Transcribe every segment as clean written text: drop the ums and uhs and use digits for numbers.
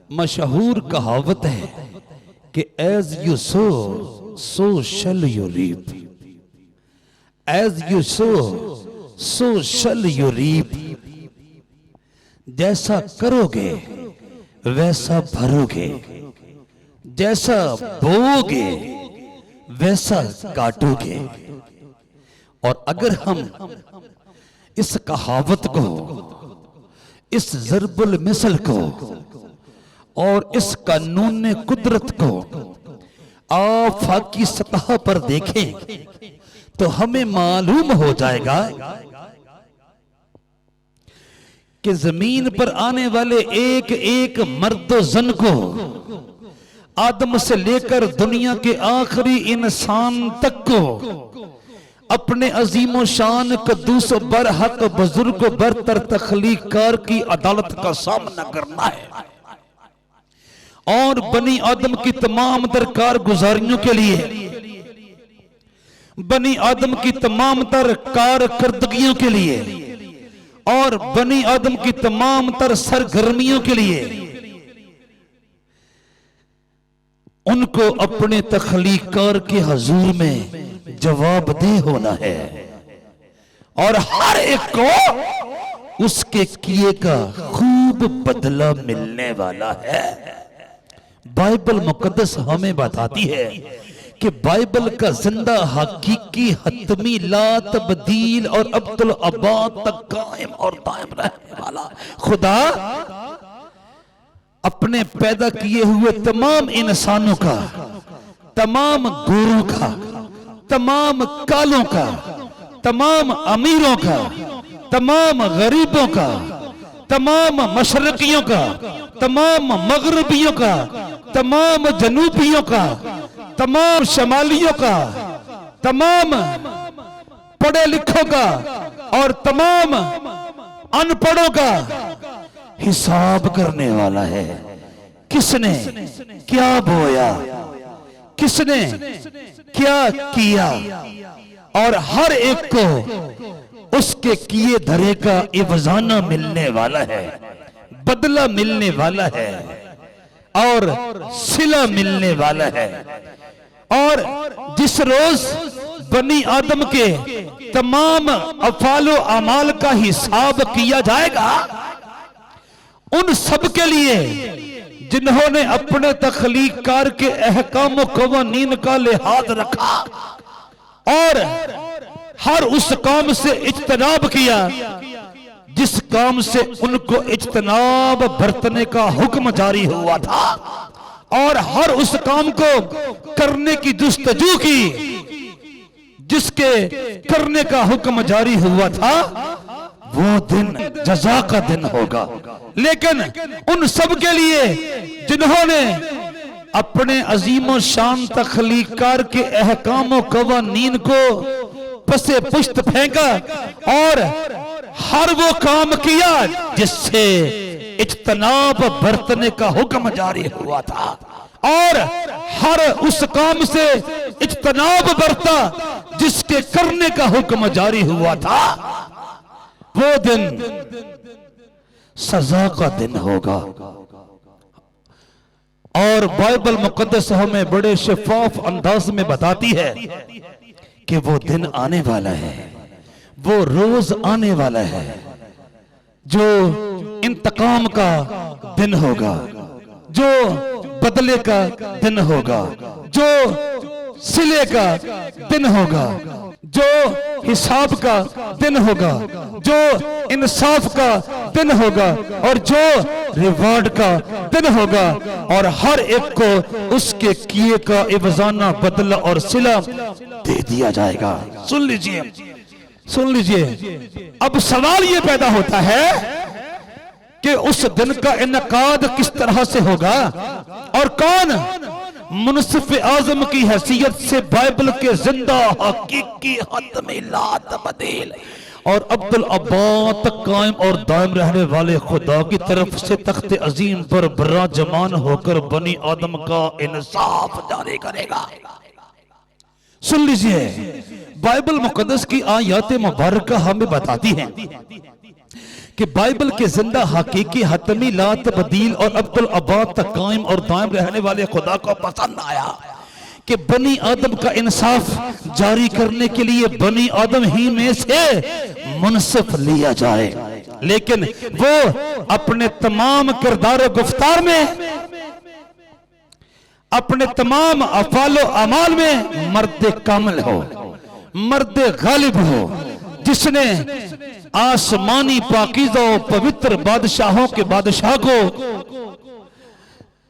मशहूर कहावत है कि as you sow so shall you reap, as you sow shall you reap. जैसा करोगे वैसा भरोगे, जैसा बोओगे वैसा काटोगे। और अगर हम इस कहावत को, इस ज़रबुल मिसल को और इस कानून कुदरत को आफाकी सतह पर देखें तो हमें मालूम हो जाएगा कि जमीन पर आने वाले एक एक मर्द जन को, आदम से लेकर दुनिया के आखिरी इंसान तक को, अपने अजीमो शान कद्दूस बरहक बुजुर्ग बरतर तख्लीकार की अदालत का सामना करना है। और बनी आदम की तमाम दरकार गुजारियों के लिए, बनी आदम की तमाम तर कारकर्दगियों के लिए और बनी आदम की तमाम तर सरगर्मियों के लिए उनको अपने तख्लीकार के हजूर में जवाबदेह होना है। और हर एक को उसके किए का खूब बदला मिलने वाला है। बाइबल मुकद्दस हमें बताती है कि बाइबल का जिंदा हकीकी हतमी ला तब्दील और अब्दुल अबाद तक कायम और दायम रहने वाला खुदा अपने पैदा किए हुए तमाम इंसानों का, तमाम गोरों का, तमाम कालों का, तमाम अमीरों का, तमाम गरीबों का, तमाम मशरकियों का, तमाम मगरबियों का, तमाम जनूबियों का, तमाम शमालियों का, तमाम पढ़े लिखों का और तमाम अनपढ़ों का हिसाब करने वाला है। किसने क्या बोया, किसने क्या किया, और हर एक को उसके किए धरे का इवजाना मिलने वाला है, बदला मिलने वाला है और सिला मिलने वाला है। और जिस रोज बनी आदम के तमाम अफालो अमाल का हिसाब किया जाएगा, उन सब के लिए जिन्होंने अपने तख्लीकार के अहकाम कवानीन का लिहाज रखा और हर उस काम से इज्तनाब किया जिस काम से उनको इज्तनाब बरतने का हुक्म जारी हुआ था, और हर उस काम को करने की जुस्तजू की जिसके करने का हुक्म जारी हुआ था, वो दिन जज़ा का दिन होगा। लेकिन उन सब के लिए जिन्होंने अपने अजीमो शान तख्लीकार के अहकाम कवानीन को पसे पुश्त फेंका और हर वो काम किया जिससे इज्तनाब बरतने का हुक्म जारी हुआ था, और हर उस काम से इज्तनाब बरता जिसके करने का हुक्म जारी हुआ था, वो दिन सजा का दिन होगा। और बाइबल मुकद्दस हमें बड़े शफाफ अंदाज में बताती है कि वो दिन आने वाला है, वो रोज आने वाला है जो इंतकाम का दिन होगा, जो बदले का दिन होगा, जो सिले का दिन होगा, जो हिसाब का दिन होगा, जो इंसाफ का दिन होगा और जो रिवार्ड का दिन होगा। और हर एक को उसके किए का इवजाना बदला और सिला दे दिया जाएगा। सुन लीजिए, सुन लीजिए। अब सवाल ये पैदा होता है कि उस दिन का इनकाद किस तरह से होगा और कौन मुनसिफ आजम की हैसियत से बाइबल के जिंदा हकीकी हतमी ला तब्दील और अब्दुल अब्बाद तक कायम और दायम रहने वाले खुदा की तरफ से तख्त अजीम पर विराजमान होकर बनी आदम का इंसाफ जारी करेगा। सुन लीजिए, बाइबल मुकद्दस की आयत मुबारक हमें बताती हैं कि बाइबल के जिंदा हकीकी हतमी ला तब्दील और अब्दुल अबाद तक कायम और दायम रहने वाले खुदा को पसंद आया कि बनी आदम का इंसाफ जारी करने के लिए बनी आदम ही में से मुनसिफ लिया जाए, लेकिन वो अपने तमाम किरदार गुफ्तार में, अपने तमाम अफालो अमाल में मर्द कामिल हो, मर्द गालिब हो, जिसने आसमानी पाकीज़ा पवित्र बादशाहों के बादशाह को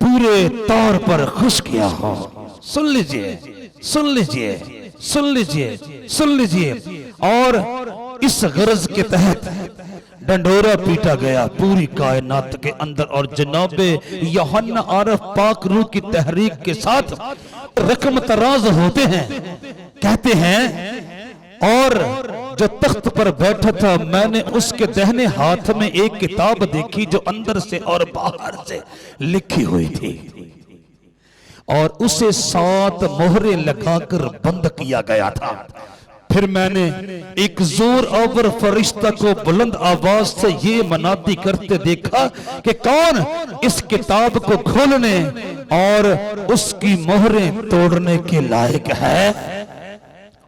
पूरे तौर पर खुश किया हो। सुन लीजिए, सुन लीजिए, सुन लीजिए, सुन लीजिए। और इस गरज के तहत डंडोरा पीटा गया पूरी कायनात के अंदर, और जनाबे यूहन्ना आरफ पाक रूह की तहरीक के साथ रकम तराज होते हैं, कहते हैं और जो तख्त पर बैठा था मैंने उसके दाहिने हाथ में एक किताब देखी जो अंदर से और बाहर से लिखी हुई थी, और उसे 7 मोहरें लगाकर बंद किया गया था। फिर मैंने एक जोर आवर फरिश्ता को बुलंद आवाज से ये मनादी करते देखा कि कौन इस किताब को खोलने और उसकी मोहरें तोड़ने के लायक है।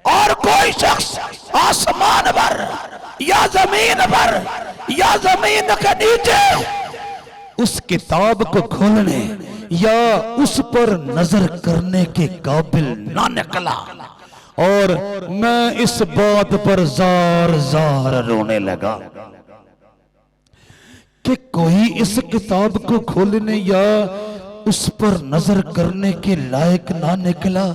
और कोई शख्स आसमान पर या जमीन पर या जमीन के नीचे उस किताब को खोलने या उस पर नजर करने के काबिल ना निकला। और मैं इस बात पर जार जार रोने लगा कि कोई इस किताब को खोलने या उस पर नजर करने के लायक ना निकला।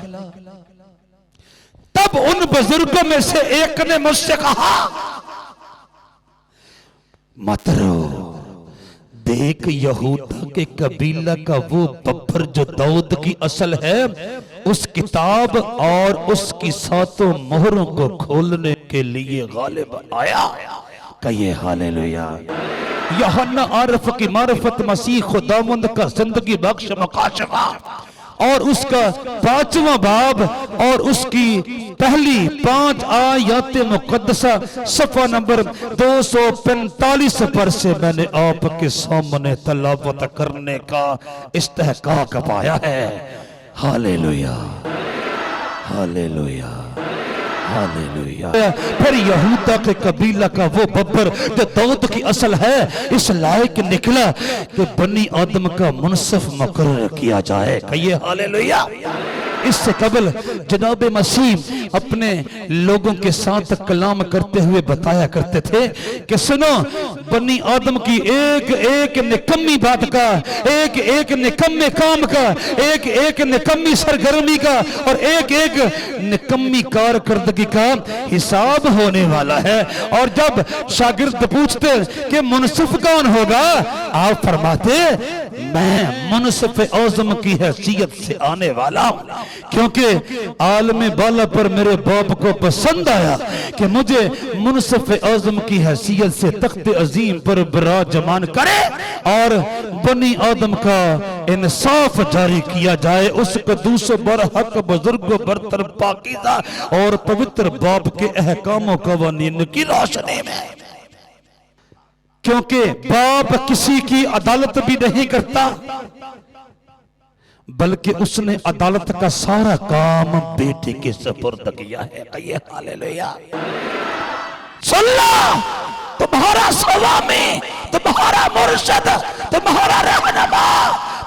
तब उन बुजुर्गों में से एक ने मुझसे कहा, मत रो, देख यहूदा के कबीला का वो बब्बर जो दाऊद की असल है, उस किताब और उसकी 7 मोहरों को खोलने के लिए गालिब आया। कहिए हालेलुया। यूहन्ना आरफ की मारिफत मसीह खुदावंद का जिंदगी बख्श मुकाशफा और उसका 5वां बाब और उसकी पहली 5 आयत मुकद्दसा सफ़ा नंबर 245 पर से मैंने आपके सामने तलावत करने का इस्तेहकाक पाया है। Hallelujah, hallelujah, hallelujah. फिर यहूदा के कबीला का वो बब्बर जो दाऊद की असल है इस लायक निकला कि बनी आदम का मुनसिफ मुकर्रर किया जाए। कहिए हालेलुया। इससे कबल जनाब मसीह अपने लोगों के साथ कलाम करते हुए बताया करते थे कि सुनो, बनी आदम की एक एक निकम्मी बात का, एक एक निकम्मे काम का, एक एक निकम्मी सरगर्मी का और एक एक निकम्मी कारकर्दगी का हिसाब होने वाला है। और जब शागिर्द पूछते कि मुनसिफ कौन होगा, आप फरमाते मैं मुनसिफ आज़म की हैसियत से आने वाला हूं, क्योंकि आलम बाला पर मेरे बाप को पसंद आया कि मुझे मुनसिफ आज़म की हैसियत से तख्त अजीम पर विराजमान करे और बनी आदम का इंसाफ जारी किया जाए, उस कदूस बरहक बुजुर्ग बरतर पाकीज़ा और पवित्र बाप के अहकाम कवानीन की रोशनी में। क्योंकि बाप किसी की अदालत भी नहीं करता, बल्कि उसने अदालत का सारा काम बेटे के सुपुर्द किया है। कहिए हालेलुया। सुन लो, तुम्हारा स्वामी, तुम्हारा मुर्शिद, तुम्हारा रहनुमा,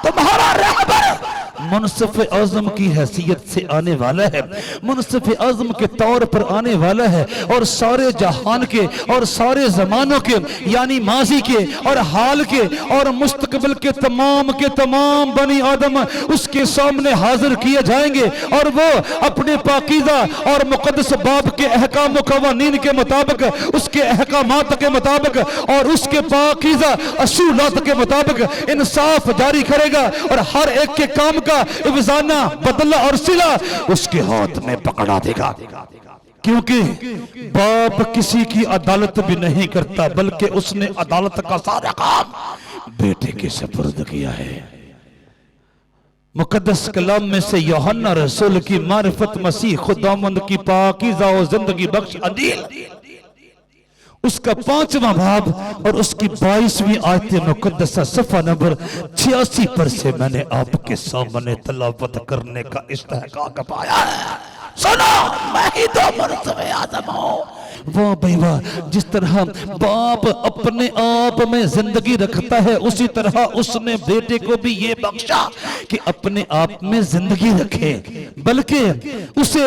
तुम्हारा रहबर मुनसिफ आज़म की हैसियत से आने वाला है, मुनसिफ आज़म के तौर पर आने वाला है और सारे जहान के और सारे जमानों के यानी माजी के और हाल के और मुस्तकबिल के तमाम बनी आदम उसके सामने हाजिर किए जाएंगे और वो अपने पाकीज़ा और मुकद्दस बाप के अहकाम कवानीन के मुताबिक, उसके अहकामात के मुताबिक और उसके पाकीज़ा असूलात के मुताबिक इंसाफ जारी करेगा और हर एक के काम का इवजाना, बदला और सिला उसके हाथ में पकड़ा देगा। क्योंकि बाप किसी की अदालत भी नहीं करता, बल्कि उसने अदालत का सारा काम बेटे के सुपुर्द किया है। मुकद्दस कलाम में से यूहन्ना रसूल की मारिफत मसीह खुदावंद की पाकीज़ा और जिंदगी बख्श अंजील उसका 5वां बाब और उसकी 22वीं आयत मुकद्दसा सफ़ा नंबर 86 पर से मैंने आपके सामने तलावत करने का इस्तेहकाक पाया है। सुनो, मैं ही तो मुर्तज़ आज़म हूं। वाह भाई वाह, जिस तरह बाप अपने आप में जिंदगी रखता है उसी तरह उसने बेटे को भी ये बख्शा कि अपने आप में जिंदगी रखे, बल्कि उसे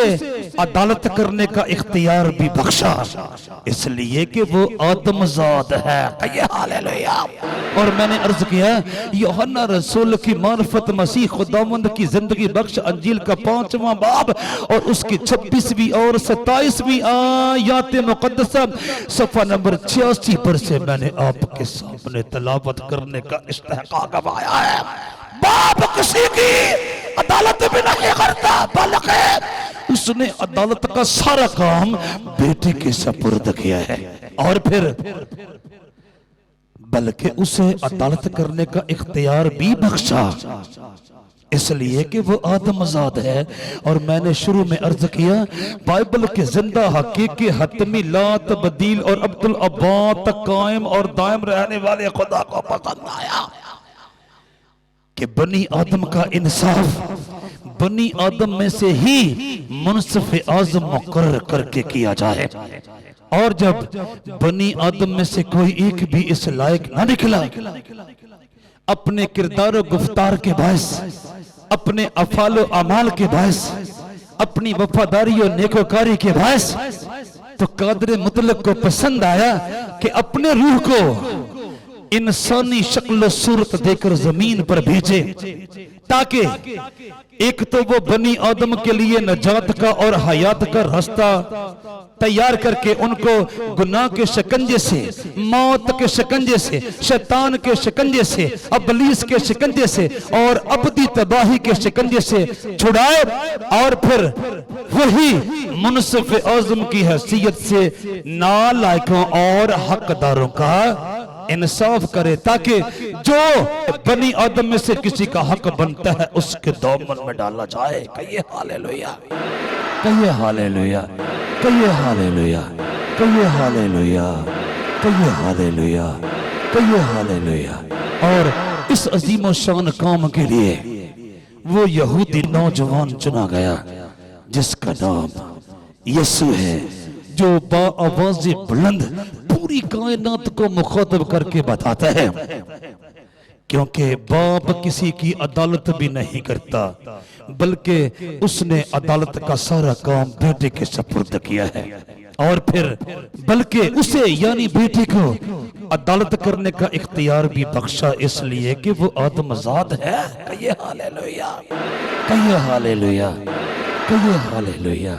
अदालत करने का इख्तियार भी बख्शा, इसलिए कि वो आदमजाद है। हालेलुया। और मैंने अर्ज किया, यूहन्ना रसूल की मार्फत मसीह खुदावंद की जिंदगी बख्श अंजील का 5वां बाब और उसकी 26वीं और 27वीं आयत मुकद्दसा सफ़ा नंबर 86 पर से मैंने आपके सामने तलावत करने का इस्तेहकाक पाया है। बाप किसी की अदालत भी नहीं करता, बल्कि उसने अदालत का सारा काम बेटे के सपुर्द किया है, और फिर बल्कि उसे अदालत करने का इख्तियार भी बख्शा, इसलिए कि वो आदमजाद है। और मैंने शुरू में अर्ज किया, बाइबल के जिंदा हकीकी हतमी ला तब्दील और अब्दुल अब्बाद तक कायम और दायम रहने वाले खुदा को पसंद आया कि बनी आदम का इंसाफ बनी आदम में से ही मुनसिफ आज़म मुकर्रर करके किया जाए, और जब बनी आदम में से कोई एक भी इस लायक ना निकला अपने किरदार और गुफ्तार के बायस, अपने अफालो अमाल के बायस, अपनी वफादारी और नेकोकारी के बायस, तो कादर मुतलक को पसंद आया कि अपने रूह को इंसानी शक्ल सूरत देकर जमीन पर भेजे, ताकि एक तो वो बनी आदम के लिए नजात का और हयात का रास्ता तैयार करके उनको गुनाह के शिकंजे से, मौत के शिकंजे से, शैतान के शिकंजे से, अबलीस के शिकंजे से और अबदी तबाही के शिकंजे से छुड़ाए, और फिर वही मुनसिफ आज़म की हैसियत से नालायकों और हकदारों का इंसाफ करे, ताकि जो बनी आदम में से किसी का हक बनता है उसके दामन में डाला जाए। कहिए हालेलुया, कहिए हालेलुया, कहिए हालेलुया, कहिए हालेलुया, कहिए हालेलुया, कहिए हालेलुया। और इस अजीम शान काम के लिए वो यहूदी नौजवान चुना गया जिसका नाम यीशु है, जो बाआवाज़ बुलंद पूरी कायनात को मुखातब करके बताता है, क्योंकि बाप किसी की अदालत भी नहीं करता, बल्कि उसने अदालत का सारा काम बेटे के सपुर्द किया है, और फिर बल्कि उसे यानी बेटे को अदालत करने का इख्तियार भी बख्शा, इसलिए कि वो आदमजाद है। कहिए हालेलुया, कहिए हालेलुया, कहिए हालेलुया,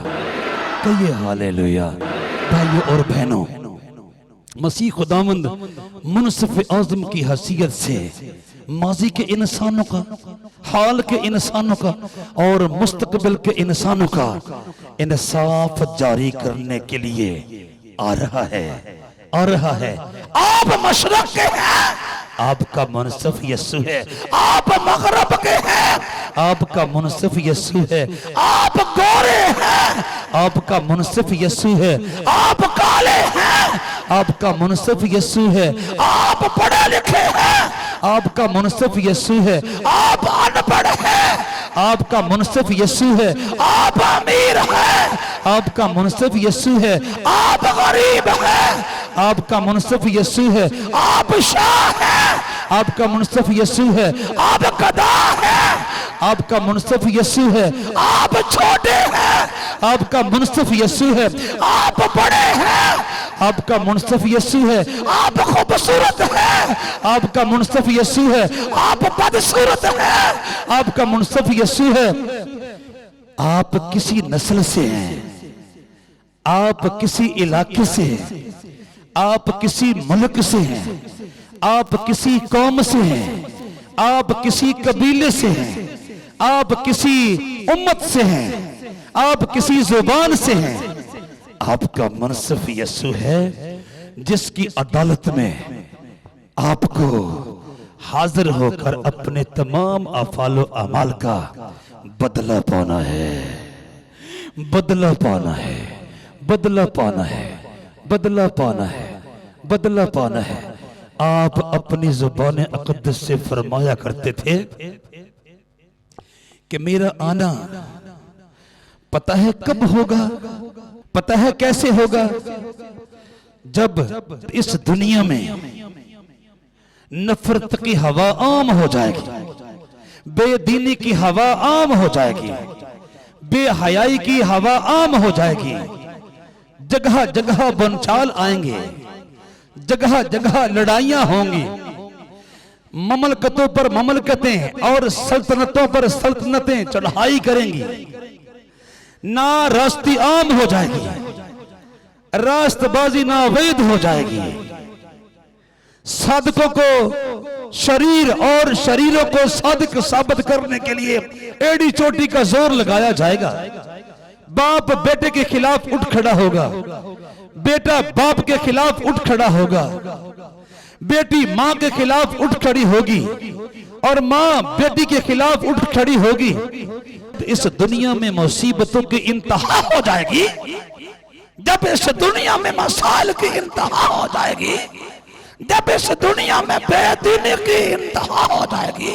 कहिए हालेलुया। भाइयों और बहनों, मसीह खुदावंद मुनसिफ आज़म की हैसियत से माजी के इंसानों का, हाल के इंसानों का और मुस्तकबिल के इंसानों का इंसाफ जारी करने के लिए आ रहा है, आ रहा है। आप मशरक के हैं, आपका मुनसिफ यीशु है। आप मगरब के हैं, आपका मुनसिफ यीशु है। आप गोरे हैं, आपका मुनसिफ यीशु है। आप काले हैं, आपका मुनसिफ यीशु है। आप पढ़े लिखे हैं, आपका मुनसिफ यीशु है। आप अनपढ़ हैं, आपका मुनसिफ यीशु है। आप अमीर हैं, आपका मुनसिफ यीशु है। आप गरीब हैं, आपका मुनसिफ यीशु है। आप शाह हैं, आपका मुनसिफ यीशु है। आप गधा हैं, आपका मुनसिफ यीशु है। आप छोटे हैं, आपका मुनसिफ यीशु है। आप बड़े हैं, आपका मुनसिफ यीशु है। आप खूबसूरत हैं, आपका मुनसिफ यीशु है। आप बदसूरत हैं, आपका मुनसिफ यीशु है। आप किसी नस्ल से हैं, आप किसी इलाके से हैं, आप किसी मुल्क से हैं, आप किसी कौम से हैं, आप किसी कबीले से हैं, आप किसी उम्मत से हैं, आप किसी जुबान से हैं। आपका मुनसिफ यीशु है, जिसकी अदालत में आपको हाजिर होकर अपने तमाम अफालो अमाल का बदला पाना है, बदला पाना है, बदला पाना है, बदला पाना है। बदला पाना है। आप अपनी जुबान अक़दस से फरमाया करते थे कि मेरा आना पता है कब होगा, पता है कैसे होगा, जब इस दुनिया में नफरत की हवा आम हो जाएगी, बेदीनी की हवा आम हो जाएगी, बेहयाई की हवा आम हो जाएगी, जगह जगह बनचाल आएंगे, जगह जगह लड़ाइयां होंगी, ममलकतों पर ममलकतें और सल्तनतों पर सल्तनतें चढ़ाई करेंगी, ना रास्ती आम हो जाएगी, रास्तबाजी नावैध हो जाएगी, साधकों को शरीर और शरीरों को साधक साबित करने के लिए एड़ी चोटी का जोर लगाया जाएगा। बाप बेटे के खिलाफ उठ खड़ा होगा, बेटा बाप के खिलाफ उठ खड़ा होगा, बेटी मां के खिलाफ उठ खड़ी होगी और मां बेटी के खिलाफ उठ खड़ी होगी। तो इस दुनिया में मुसीबतों की इंतहा हो जाएगी, जब इस दुनिया में मसाइल की इंतहा हो जाएगी, जब इस दुनिया में बेदीनी की इंतहा हो जाएगी,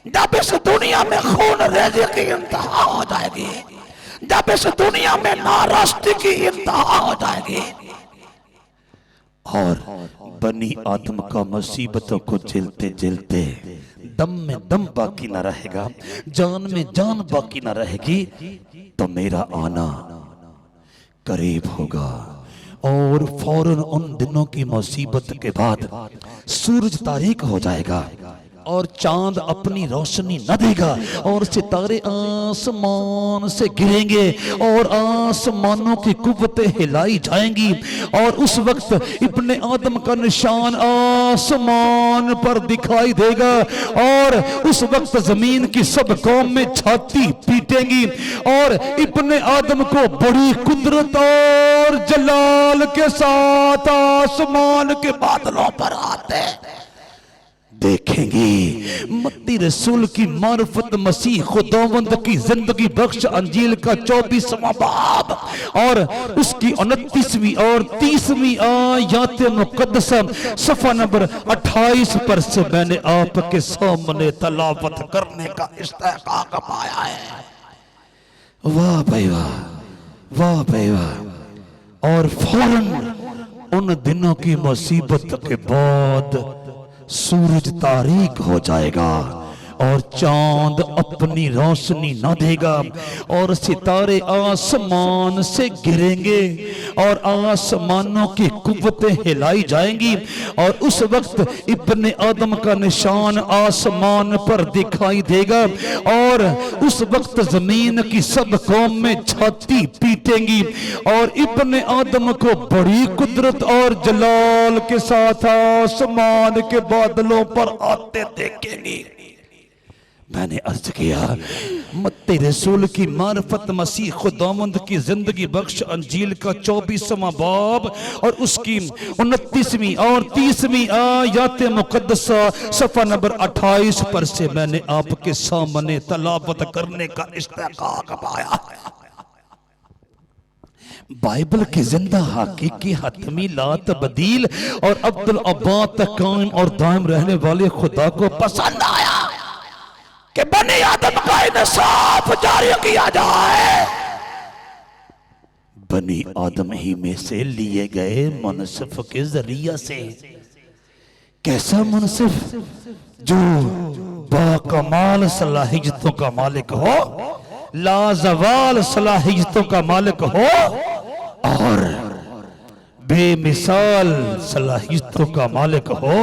जब इस दुनिया में खून रेज़ी की इंतहा हो जाएगी, जब इस दुनिया में नाराज़गी की इंतहा हो जाएगी और बनी आदम का मुसीबतों को झेलते झेलते दम में दम बाकी ना रहेगा, जान में जान बाकी ना रहेगी, तो मेरा आना करीब होगा। और फौरन उन दिनों की मुसीबत के बाद सूरज तारीक हो जाएगा और चांद अपनी रोशनी न देगा और सितारे आसमान से गिरेंगे और आसमानों की कुव्वतें हिलाई जाएंगी और उस वक्त इब्ने आदम का निशान आसमान पर दिखाई देगा और उस वक्त जमीन की सब कौम में छाती पीटेंगी और इब्ने आदम को बड़ी कुदरत और जलाल के साथ आसमान के बादलों पर आते देखेंगी। मत्ती रसूल की मार्फत मसीह खुदावंद की जिंदगी बख्श अंजील का 24वां बाब और उसकी 29वीं और 30वीं आयत मुकद्दसा सफ़ा नंबर 28 पर से मैंने आपके सामने तलावत करने का इस्तेहकाक पाया है। वाह भाई वाह, वाह भाई वाह। और फौरन उन दिनों की मुसीबत के बाद सूरज तारीक हो जाएगा और चांद अपनी रोशनी न देगा और सितारे आसमान से गिरेंगे और आसमानों की कुव्वतें हिलाई जाएंगी और उस वक्त इब्ने आदम का निशान आसमान पर दिखाई देगा और उस वक्त जमीन की सब कौम में छाती पीटेंगी और इब्ने आदम को बड़ी कुदरत और जलाल के साथ आसमान के बादलों पर आते देखेंगे। मैंने अर्ज किया मत्ती रसूल की मार्फत मसीह खुदावंद की जिंदगी बख्श अंजील का 24वां बाब और उसकी 29वीं और 30वीं आयत मुकद्दसा सफ़ा नंबर 28 पर से मैंने आपके सामने तलावत करने का इस्तेहकाक पाया। बाइबल के जिंदा हकीकी हतमी ला तब्दील और अब्दुल अब्बाद तक कायम और दायम रहने वाले खुदा को पसंद आया कि बनी आदम का इंसाफ जारी किया जाए। बनी आदम ही में से लिए गए मुनसिफ के जरिया से। कैसा मुनसिफ? जो बाकमाल सलाहियतों का मालिक हो, लाजवाल सलाहियतों का मालिक हो और बेमिसाल सलाहियतों का मालिक हो,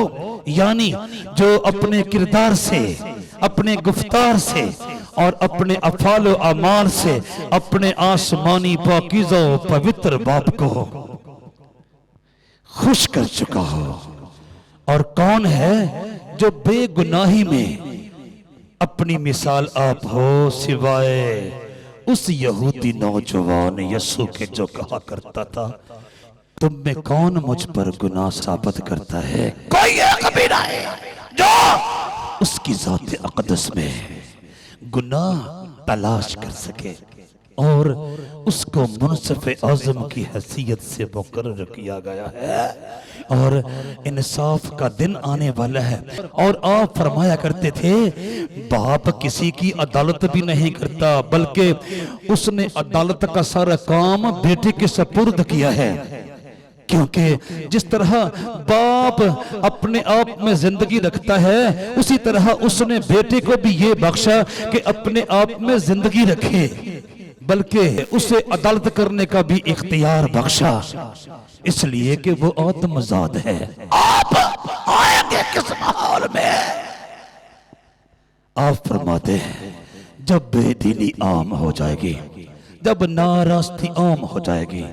यानी जो अपने किरदार से, अपने गुफ्तार से और अपने अफाल व अमाल से अपने आसमानी पाकीज़ा व पवित्र बाप को खुश कर चुका हो। और कौन है जो बेगुनाही में अपनी मिसाल आप हो, सिवाय उस यहूदी नौजवान यस्सु के जो कहा करता था तुम में कौन मुझ पर गुनाह साबित करता है? कोई एक भी नहीं जो उसकी ज़ात अक़दस में गुनाह तलाश कर सके। और उसको मुनसिफ आज़म की हैसियत से मुकर्रर किया गया है और इंसाफ का दिन आने वाला है। और आप फरमाया करते थे बाप किसी की अदालत भी नहीं करता, बल्कि उसने अदालत का सारा काम बेटे के सपुर्द किया है। क्योंकि जिस तरह बाप अपने आप में जिंदगी रखता है, उसी तरह उसने बेटे को भी ये बख्शा कि अपने आप में जिंदगी रखे, बल्कि उसे अदालत करने का भी इख्तियार बख्शा, इसलिए कि वो आत्मजाद है। आप आएंगे किस माहौल में? आप फरमाते हैं जब बेदीनी आम हो जाएगी, जब नाराजगी आम हो जाएगी,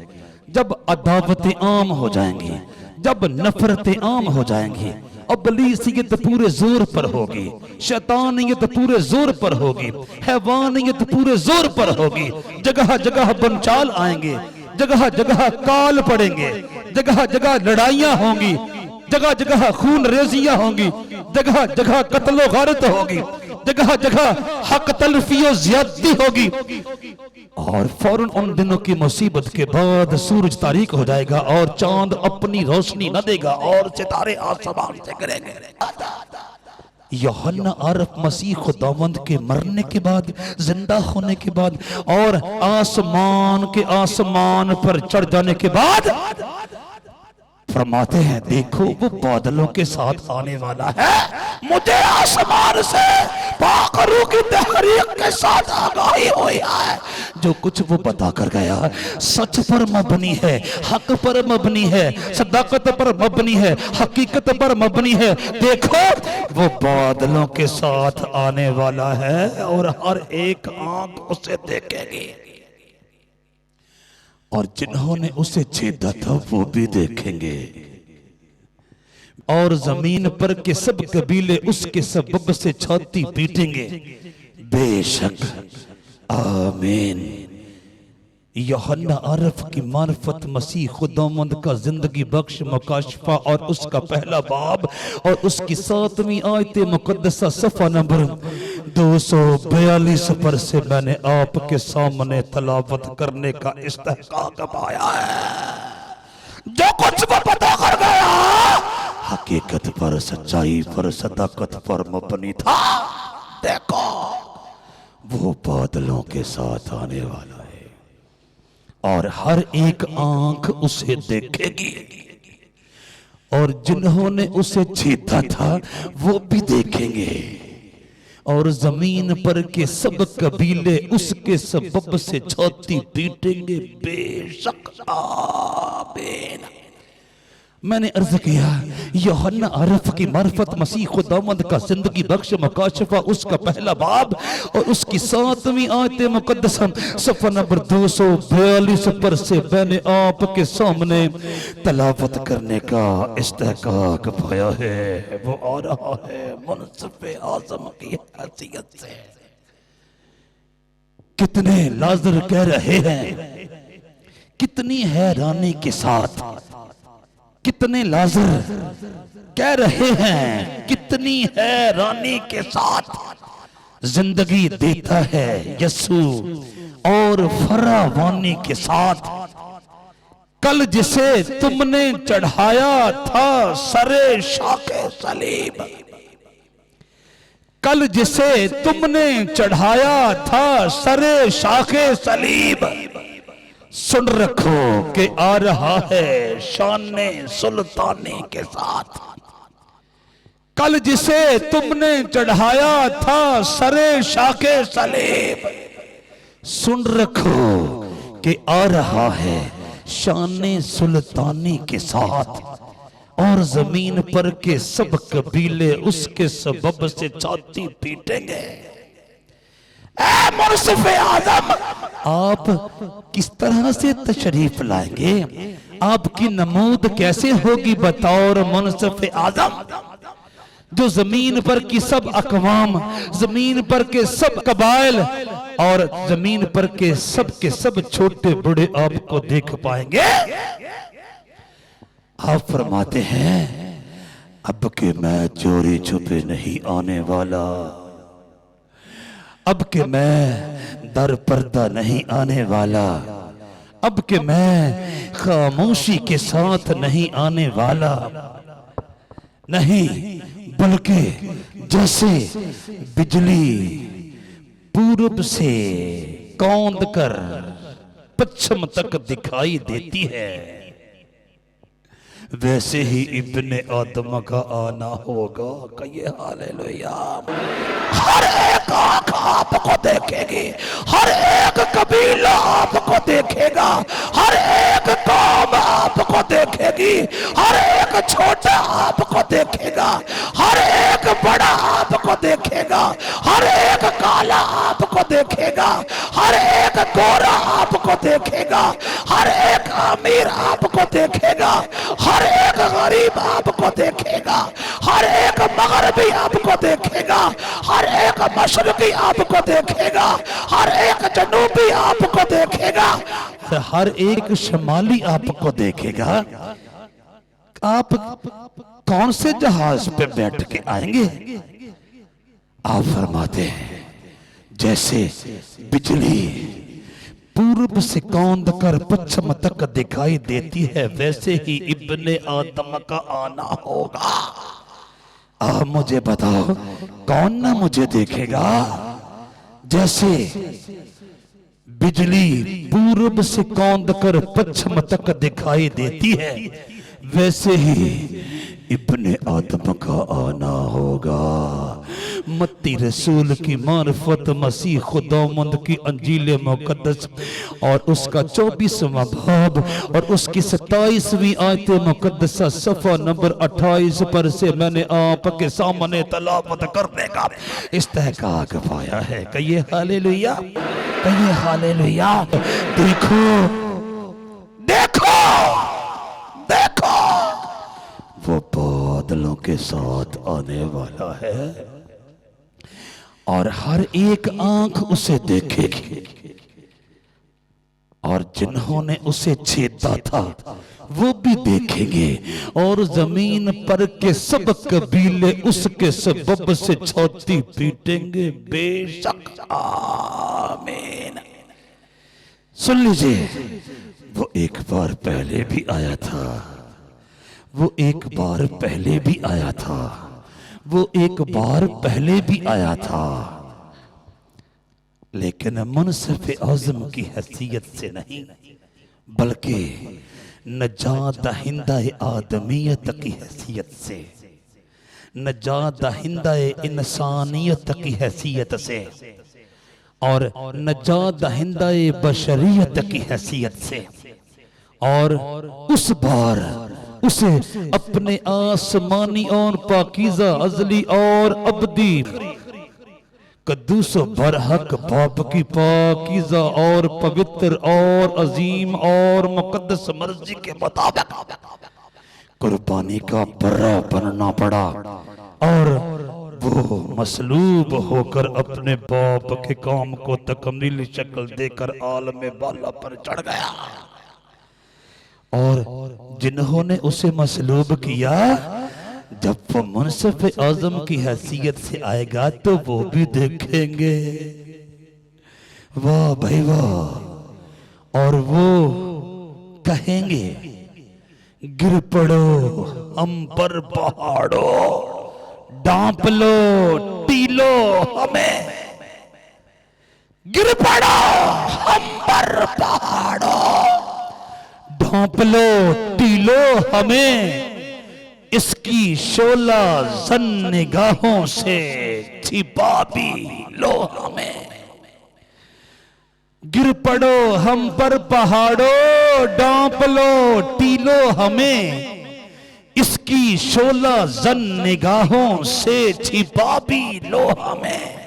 जब अदावतें आम हो जाएंगी, जब नफरतें आम हो जाएंगी, अबलीसियत पूरे जोर पर होगी, शैतानियत पूरे जोर पर होगी, हैवानियत पूरे जोर पर होगी, जगह जगह बनचाल आएंगे, जगह जगह काल पड़ेंगे, जगह जगह लड़ाइयां होंगी, जगह जगह खून रेजियां होंगी, जगह जगह कत्लो गारत होगी, जगह जगह हक तलफी और ज्यादती होगी। और फौरन उन दिनों की मुसीबत के बाद सूरज तारीक हो जाएगा और चांद अपनी रोशनी न देगा और सितारे आसमान से गिरेंगे। यूहन्ना आरफ मसीह खुदावंद के मरने के बाद, जिंदा होने के बाद और आसमान के आसमान पर चढ़ जाने के बाद फरमाते हैं देखो वो बादलों के साथ आने वाला है, मुझे आसमान से पाक रूह की तहरीक के साथ आगाही हुई है। जो कुछ वो बता कर गया सच पर मबनी है, हक पर मबनी है, सदाकत पर मबनी है, हकीकत पर मबनी है। देखो वो बादलों के साथ आने वाला है और हर एक आंख उसे देखेगी और जिन्होंने उसे छेदा था वो भी देखेंगे और जमीन पर के सब कबीले उसके सबब से छाती पीटेंगे। बेशक आमीन। यूहन्ना आरफ की मार्फत मसीह खुदावंद का जिंदगी बख्श मुकाशफा और उसका पहला बाब और उसकी 7वीं आयत मुकद्दसा सफा नंबर 242 पर से मैंने आपके सामने तलावत करने का इस्तेहकाक पाया है। जो कुछ वो पता कर गया हकीकत पर, सच्चाई पर, सदाकत पर मबनी था। देखो वो बादलों के साथ आने वाला है और हर एक आंख उसे देखेगी और जिन्होंने उसे छेदा था वो भी देखेंगे और जमीन पर के सब कबीले उसके सबब से छाती पीटेंगे। बेशक आमीन। मैंने अर्ज किया यूहन्ना आरफ की मार्फत मसीह खुदावंद का जिंदगी बख्श मुकाशफा उसका पहला बाब और उसकी 7वीं आयत मुकद्दसा सफा नंबर 242 पर से मैंने आपके सामने तलावत करने का इस्तेहकाक पाया है। वो आ रहा है मुनसिफ आज़म की हैसियत से। कितने लाज़र कह रहे हैं, कितनी हैरानी के साथ, कितने लाज़र कह रहे हैं, कितनी हैरानी के साथ जिंदगी देता है यसू और फरावानी के साथ। कल जिसे तुमने चढ़ाया था सरे शाखे सलीब, कल जिसे तुमने चढ़ाया था सरे शाखे सलीब, सुन रखो कि आ रहा है शाने सुल्तानी के साथ। कल जिसे तुमने चढ़ाया था सरे शाके सलीब, सुन रखो कि आ रहा है शाने सुल्तानी के साथ और जमीन पर के सब कबीले उसके सबब से छाती पीटेंगे। मुनसिफ आज़म आप किस तरह से तशरीफ लाएंगे, आपकी नमूद कैसे होगी बतौर मुनसिफ आज़म जो जमीन पर की सब अकवाम, जमीन पर के सब कबाइल और जमीन पर के सब छोटे बड़े आपको देख पाएंगे। आप फरमाते हैं अब कि मैं चोरी छुपे नहीं आने वाला, अब के मैं दर पर्दा नहीं आने वाला, अब के मैं खामोशी के साथ नहीं आने वाला, नहीं बल्कि जैसे बिजली पूरब से कौंद कर पश्चिम तक दिखाई देती है, वैसे ही इब्ने आदम का आना होगा। कहिए हालेलुया। हर एक आंख आपको देखेगी, हर एक कबीला आपको देखेगा, हर एक कौम आपको देखेगी, हर एक छोटा आपको देखेगा, हर एक बड़ा आपको देखेगा, हर एक काला आपको देखेगा, हर एक गोरा आपको देखेगा, हर एक अमीर आपको देखेगा, हर एक गरीब आपको देखेगा, हर एक मगरबी आपको देखेगा, हर एक मशरकी आपको देखेगा, हर एक जनूबी आपको देखेगा, हर एक शमाली आपको देखेगा। आप कौन से जहाज पे बैठ के आएंगे? आप फरमाते हैं जैसे बिजली पूर्व से कौंद कर पश्चिम तक दिखाई देती है, वैसे ही इब्ने आदम का आना होगा। आप मुझे बताओ कौन ना मुझे देखेगा? जैसे बिजली पूर्व से कौंद कर पश्चिम तक दिखाई देती है, वैसे ही इब्ने आदम का आना होगा। मत्ती रसूल की मार्फत मसीह खुदावंद की अंजील मुकद्दस और उसका 24वां बाब और उसकी 27वीं आयत मुकद्दसा सफ़ा नंबर 28 पर से मैंने आपके सामने तलावत करने का इस्तेहकाक पाया है। कहिए हालेलुया, कहिए हालेलुया। देखो देखो देखो, वो बादलों के साथ आने वाला है और हर एक आंख उसे देखेगी, और जिन्होंने उसे छेदा था वो भी देखेंगे, और जमीन पर के सब कबीले उसके सबब से छाती पीटेंगे। बेशक, आमीन। सुन लीजिए, वो एक बार पहले भी आया था, वो एक बार पहले भी आया था, वो एक बार पहले भी आया था, लेकिन मुनसिफ आज़म की हैसियत से नहीं, बल्कि नजात दहिंदा आदमियत की हैसियत से, नजात दहिंदा इंसानियत की हैसियत से, और नजात दहिंदा बशरियत की हैसियत से। और उस बार उसे अपने आसमानी और पाकीज़ा अज़ली और अब्दी कद्दूस बरहक बाप की पाकीज़ा और पवित्र और अजीम और मुकद्दस मर्जी के मुताबिक कुर्बानी का बर्रा बनना पड़ा, और वो मसलूब होकर अपने बाप के काम को तकमीली शक्ल देकर आलम बाला पर चढ़ गया। और जिन्होंने उसे मसलूब किया, जब वो मुनसिफ आज़म की हैसियत से आएगा तो वो भी देखेंगे। वाह भाई वाह। और वो कहेंगे, गिर पड़ो हम पर पहाड़ों, डांप लो टीलो हमें, गिर पड़ो हम पर पहाड़ों, ढांप लो टीलो हमें, इसकी शोला जन निगाहों से छिपा भी लो हमें। गिर पड़ो हम पर पहाड़ों, ढांप लो टीलो हमें, इसकी शोला जन निगाहों से छिपा भी लो हमें।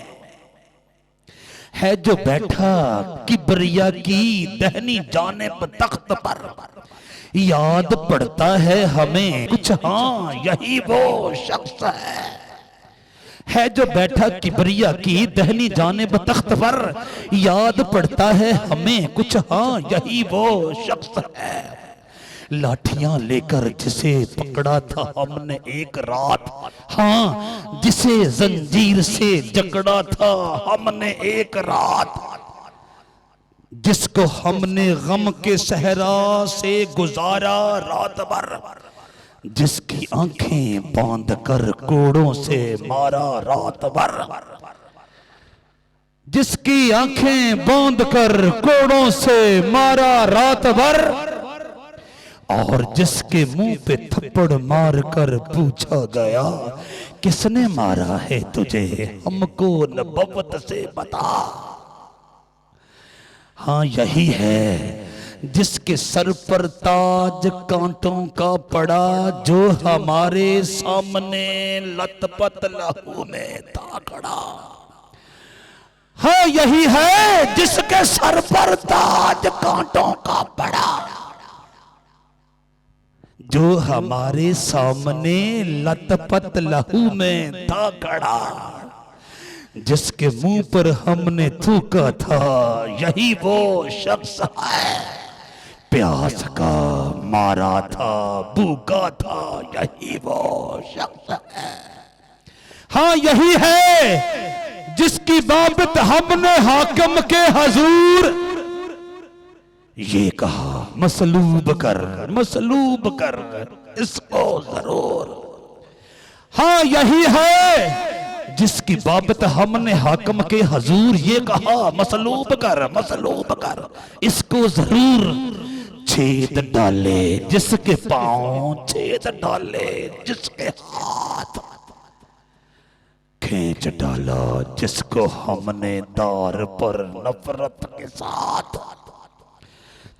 है जो बैठा किबरिया की दहनी जानिब तख्त पर, याद पड़ता है हमें कुछ, हाँ यही वो शख्स है जो बैठा किबरिया की दहनी जानिब तख्त पर, याद पड़ता है हमें कुछ, हाँ यही वो शख्स है। लाठियां लेकर जिसे पकड़ा था हमने एक रात, हाँ जिसे जंजीर से जकड़ा था हमने एक रात, जिसको हमने गम के सहरा से गुजारा रात भर, जिसकी आंखें बांध कर कोड़ों से मारा रात भर, जिसकी आंखें बांध कर कोड़ों से मारा रात भर, और जिसके मुंह पे थप्पड़ मार कर पूछा गया किसने मारा है तुझे, हमको नबुव्वत से बता। हाँ यही है जिसके सर पर ताज कांटों का पड़ा, जो हमारे सामने लथपथ लहू में था खड़ा। हाँ यही है जिसके सर पर ताज कांटों का पड़ा, जो हमारे सामने लथपथ लहू में था खड़ा, जिसके मुंह पर हमने थूका था यही वो शख्स है, प्यास का मारा था भूखा था यही वो शख्स है। हाँ यही है जिसकी बाबत हमने हाकिम के हजूर ये कहा मसलूब कर इसको जरूर। हाँ यही है जिसकी बाबत हमने हाकिम के हजूर ये कहा मसलूब कर इसको जरूर। छेद डाले जिसके पांव, छेद डाले जिसके हाथ, खींच डाला जिसको हमने दार पर नफरत के साथ।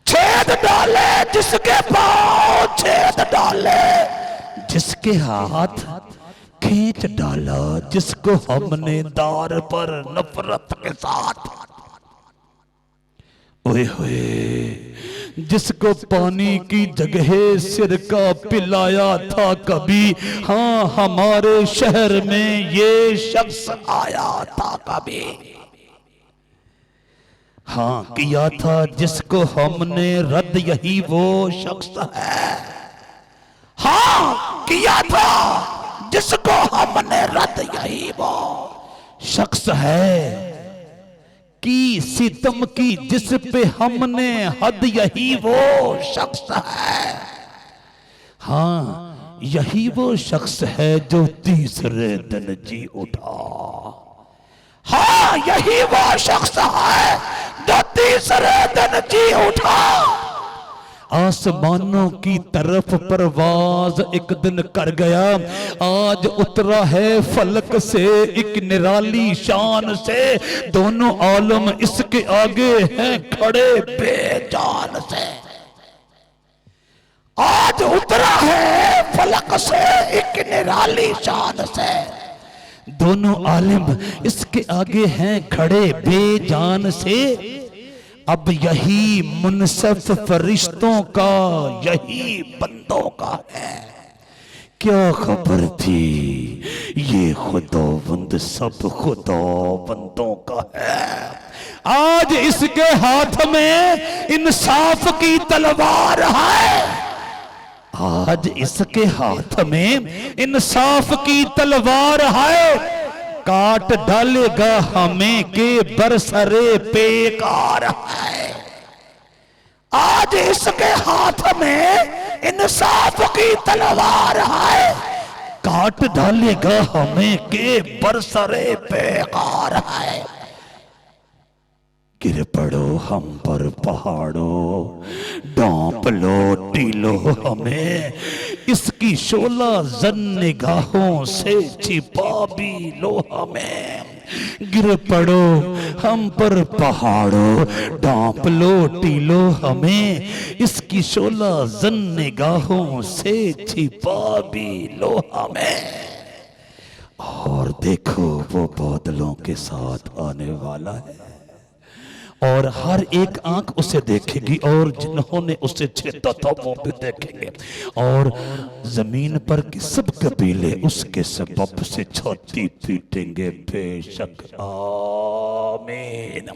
छेद डाले जिसके पांव, छेद डाले जिसके हाथ, खींच डाला जिसको हमने दार पर नफरत के साथ। ओए होए जिसको पानी की जगह सिरका पिलाया था कभी, हाँ हमारे शहर में ये शख्स आया था कभी। हाँ किया था जिसको हमने रद्द यही वो शख्स है। हाँ किया था जिसको हमने रद्द यही वो शख्स है। की सितम की जिस पे हमने हद यही वो शख्स है। हाँ यही वो शख्स है जो तीसरे दिन जी उठा। हाँ यही वो शख्स है जो तीसरे दिन जी उठा। आसमानों की तरफ परवाज एक दिन कर गया, आज उतरा है फलक से एक निराली शान से। दोनों आलम इसके आगे हैं खड़े बेजान से। आज उतरा है फलक से एक निराली शान से। दोनों आलिम इसके आगे हैं खड़े बेजान से। अब यही मुनसफ फरिश्तों का, यही बंदों का है। क्या खबर थी ये खुदावंद सब खुदावंदों का है। आज इसके हाथ में इंसाफ की तलवार है। आज इसके हाथ में इंसाफ की तलवार है। काट डालेगा हमें के बरसरे बेकार है। आज इसके हाथ में इंसाफ की तलवार है। काट डालेगा हमें के बरसरे बेकार है। गिर पड़ो हम पर पहाड़ों, डांप लो टीलो हमें। इसकी शोला जन निगाहों से छिपा भी लो हमें। गिर पड़ो हम पर पहाड़ों, डांप लो टीलो हमें। इसकी शोला जन निगाहों से छिपा भी लो हमें। और देखो वो बादलों के साथ आने वाला है और हर एक आंख उसे देखेगी और जिन्होंने उसे छेदा था वो भी देखेंगे। और जमीन पर के सब कबीले उसके सबब से छाती पीटेंगे बेशक। आमीन।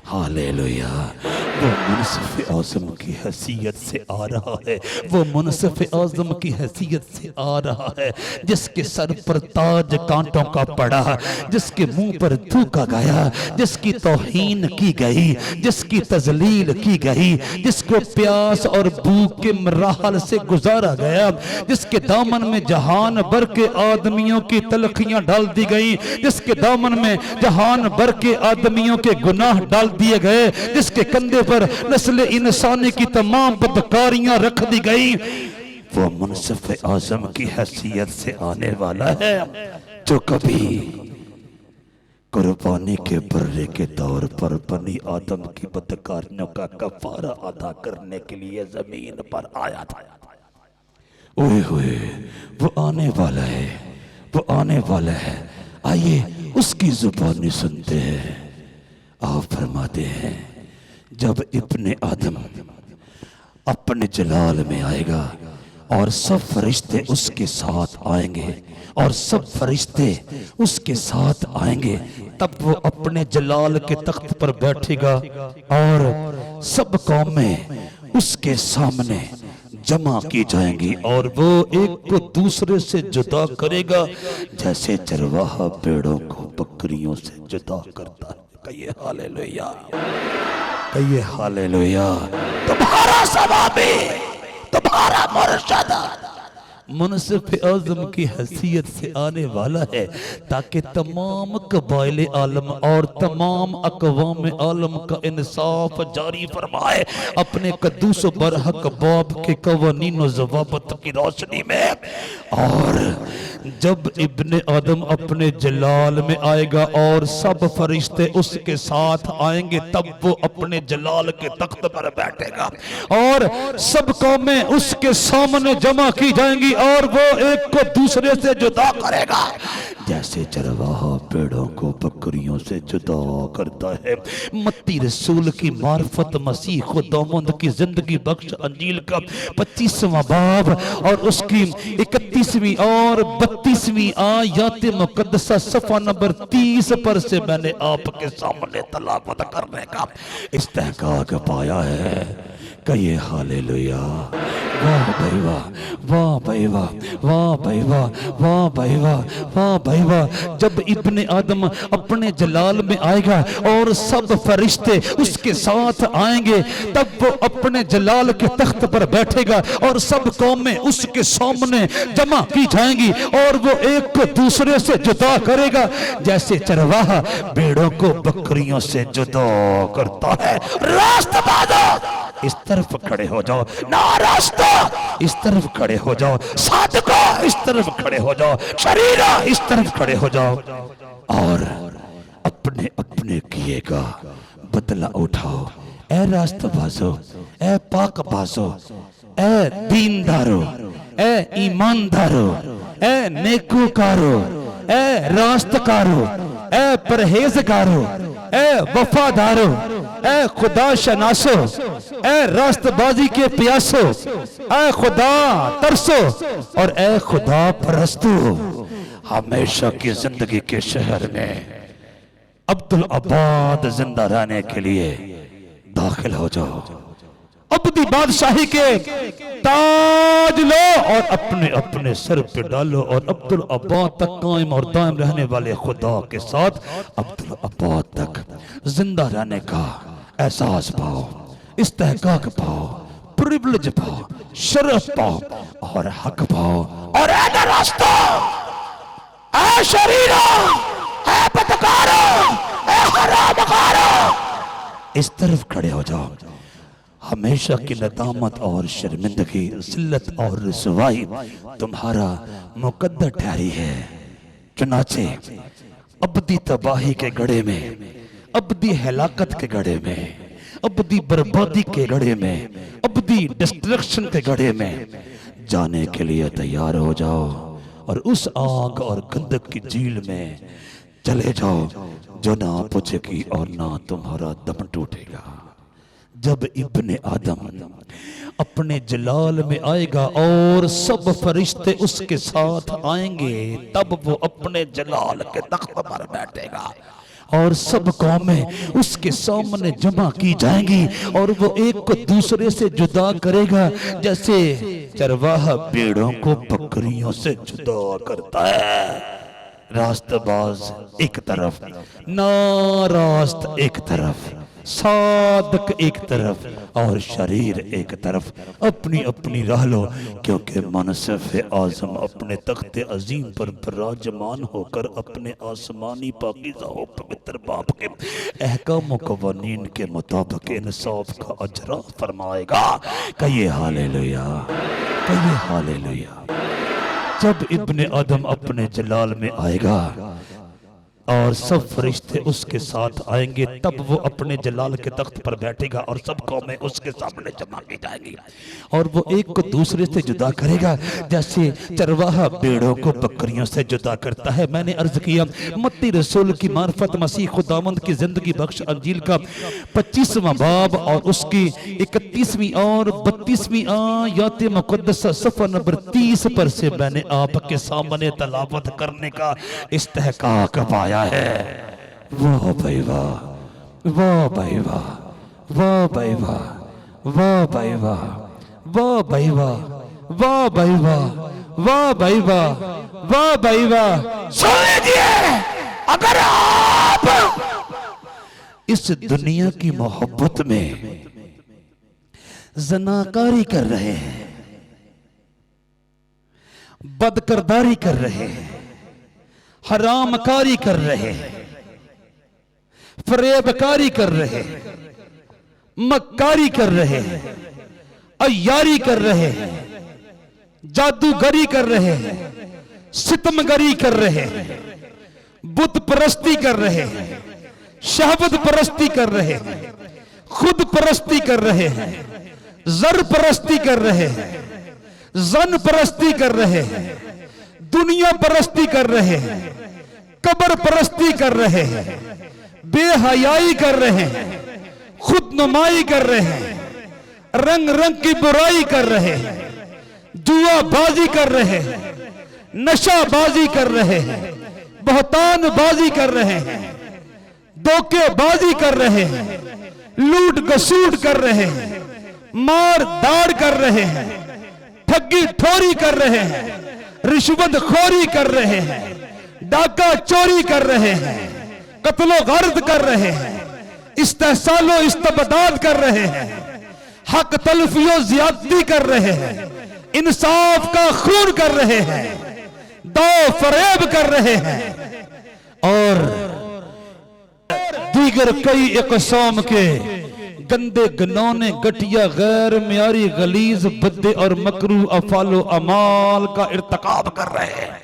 हालेलुया। वो मुनसिफ आज़म की हैसियत से आ रहा है, वो मुनसिफ आज़म की हैसियत से आ रहा है, जिसके सर पर ताज कांटों का पड़ा, जिसके मुंह पर थूका गया, जिसकी तौहीन की गई, जिसकी तजलील की गई, जिसको प्यास और भूख के मराहल से गुजारा गया, जिसके दामन में जहान भर के आदमियों की तलखियां डाल दी गई, जिसके दामन में जहान भर के आदमियों के गुनाह डाल दिए गए, जिसके कंधे पर नस्ल इंसानी की तमाम बदकारियां रख दी गई, वो मुनसिफ आज़म की हैसियत से आने वाला है, जो कभी कुर्बानी के बर्रे के तौर पर बनी आदम की बदकारियों का कफारा अदा करने के लिए जमीन पर आया था। ओए होए, वो आने वाला है, वो आने वाला है। आइए उसकी जुबानी सुनते हैं। आप फरमाते हैं, जब इब्ने आदम अपने जलाल में आएगा और सब फरिश्ते उसके साथ आएंगे, और सब फरिश्ते उसके साथ आएंगे, तब वो अपने जलाल के तख्त पर बैठेगा और सब कौमें उसके सामने जमा की जाएंगी, और वो एक को दूसरे से जुदा करेगा, जैसे चरवाहा पेड़ों को बकरियों से जुदा करता है। कहिए हालेलुया, कहिए हालेलुया। तुम्हारा सवाबे, तुम्हारा मुर्शद मुनसिफ आज़म की हैसियत से आने वाला है, ताकि तमाम कबाइल आलम और तमाम अक़वाम आलम का इंसाफ जारी फरमाए, अपने कद्दूस बरहक बाब के कवानीन व ज़वाबत की रोशनी में। और जब इब्ने आदम अपने जलाल में आएगा और सब फरिश्ते उसके साथ आएंगे, तब वो अपने जलाल के तख्त पर बैठेगा और सब कौमें उसके सामने जमा की जाएंगी, और वो एक को दूसरे से जुदा करेगा, जैसे चरवाहा पेड़ों को बकरियों से जुदा करता है। मत्ती रसूल की मार्फत मसीह खुदावंद की जिंदगी बख्श अंजील का 25वां बाब और उसकी 31वीं और 32वीं आयत मुकद्दसा सफ़ा नंबर 30 पर से मैंने आपके सामने तलावत करने का इस्तेहकाक पाया है। कहिए हालेलुया। वाह भाई वाह, वाह भाई वाह, वाह भाई वाह, वाह भाई वाह, वाह भाई वाह। जब इब्ने आदम अपने जलाल में आएगा और सब फरिश्ते उसके साथ आएंगे, तब वो अपने जलाल के तख्त पर बैठेगा और सब कौमें उसके सामने जमा की जाएंगी, और वो एक को दूसरे से जुदा करेगा, जैसे चरवाहा भेड़ों को बकरियों से जुदा करता है। रास्ता बांधो, इस तरफ खड़े हो जाओ, ना रास्ता इस तरफ खड़े हो जाओ, साधको इस तरफ खड़े हो जाओ, शरीरा इस तरफ खड़े हो जाओ, और अपने अपने किए का बदला उठाओ। ए रास्ता बाजो, ए पाक बाजो, ए दीनदारो, ए ईमानदारो, ए नेकूकारो, ए रास्तकारो, ए परहेजगारो, ए वफादारो, ए खुदा शनासो, ए रास्तबाजी के प्यासो, ए खुदा तरसो, और ए खुदा परस्तो। हमेशा की जिंदगी के शहर में अब्दुल आबाद जिंदा रहने के लिए दाखिल हो जाओ। अब्दी बादशाही के ताज लो और अपने अपने सर पे डालो, और अब्दुल आबाद तक कायम और दायम रहने वाले खुदा के साथ अब्दुल आबाद तक जिंदा रहने का एहसास पाओ, इस्तेहकाक पाओ, प्रिविलेज पाओ, शरफ पाओ और हक पाओ। और ऐ रास्ता, ऐ शरीरो, ऐ बदकारो, ऐ हरामकारो, इस तरफ खड़े हो जाओ। हमेशा की नदामत और शर्मिंदगी, जिल्लत और रुसवाई तुम्हारा मुकद्दर ठहरी है। चुनाचे अब्दी तबाही के गड्ढे में, अब्दी हलाकत के गड्ढे में, अब्दी बर्बादी के गड्ढे में, अब्दी डिस्ट्रक्शन के गड्ढे में जाने के लिए तैयार हो जाओ, और उस आग और गंधक की झील में चले जाओ जो ना पूछेगी और ना तुम्हारा दम टूटेगा। जब इब्ने आदम अपने जलाल में आएगा और सब फरिश्ते उसके साथ आएंगे, तब वो अपने जलाल के तख्त पर बैठेगा और सब कौमें उसके सामने जमा की जाएंगी और वो एक को दूसरे से जुदा करेगा जैसे चरवाहा भेड़ों को बकरियों से जुदा करता है। रास्तबाज एक तरफ, नारास्त एक तरफ, सादक एक तरफ और शरीर एक तरफ। अपनी अपनी राह लो, क्योंकि मनसफ़ आज़म अपने तख्ते अजीम पर विराजमान होकर अपने आसमानी पाकीज़ा और पवित्र बाप के अहकाम व क़वानीन के मुताबिक इंसाफ का अजरा फरमाएगा। कहिए हालेलुया, कहिए हालेलुया। जब इब्ने आदम अपने जलाल में आएगा और सब फरिश्ते उसके साथ आएंगे, तब वो अपने जलाल के तख्त पर बैठेगा और सब कौमें उसके सामने जमा की जाएंगी और वो एक को दूसरे से जुदा करेगा जैसे चरवाहा भेड़ों को बकरियों से जुदा करता है। मैंने अर्ज किया मत्ती रसूल की मार्फत मसीह खुदावंद की जिंदगी बख्श अंजील का 25वां बाब और उसकी 31वीं और 32वीं आयत मुकद्दसा सफ़ा नंबर 30 पर से मैंने आपके सामने तलावत करने का इस्तेहकाक पाया है। वाह भाई वाह, वाह भाई वाह, वाह भाई वाह, वाह भाई वाह, वाह भाई वाह, वाह भाई वाह, वाह भाई वाह, वाह भाई वाह। सुन लीजिए, अगर आप इस दुनिया की मोहब्बत में ज़नाकारी कर रहे हैं, बदकिरदारी कर रहे हैं, हरामकारी कर रहे हैं, फरेबकारी कर रहे हैं, मक्कारी कर रहे हैं, अय्यारी कर रहे हैं, जादूगरी कर रहे हैं, सितमगरी कर रहे हैं, बुत परस्ती कर रहे हैं, शहवत परस्ती कर रहे हैं, खुद परस्ती कर रहे हैं, जर परस्ती कर रहे हैं, जन परस्ती कर रहे हैं, दुनिया परस्ती कर रहे हैं, कब्र परस्ती कर रहे हैं, बेहयाई कर रहे हैं, खुद नुमाई कर रहे हैं, रंग रंग की बुराई कर रहे हैं, जुआबाजी कर रहे हैं, नशाबाजी कर रहे हैं, बहतानबाजी कर रहे हैं, धोखेबाजी कर रहे हैं, लूट घसूट कर रहे हैं, मार दाड़ कर रहे हैं, ठगी ठोरी कर रहे हैं, रिश्वत खोरी कर रहे हैं, डाका चोरी कर रहे हैं, कत्लो गारत कर रहे हैं, इस्तेहसालो इस्तबदाद कर रहे हैं, हक तलफियो ज्यादती कर रहे हैं, इंसाफ का खून कर रहे हैं, दो फरेब कर रहे हैं और दीगर कई इक़साम के गंदे गनौने घटिया गैर मियारी गलीज बद्दे और मकरू अफालो अमाल का इर्तिकाब कर रहे हैं।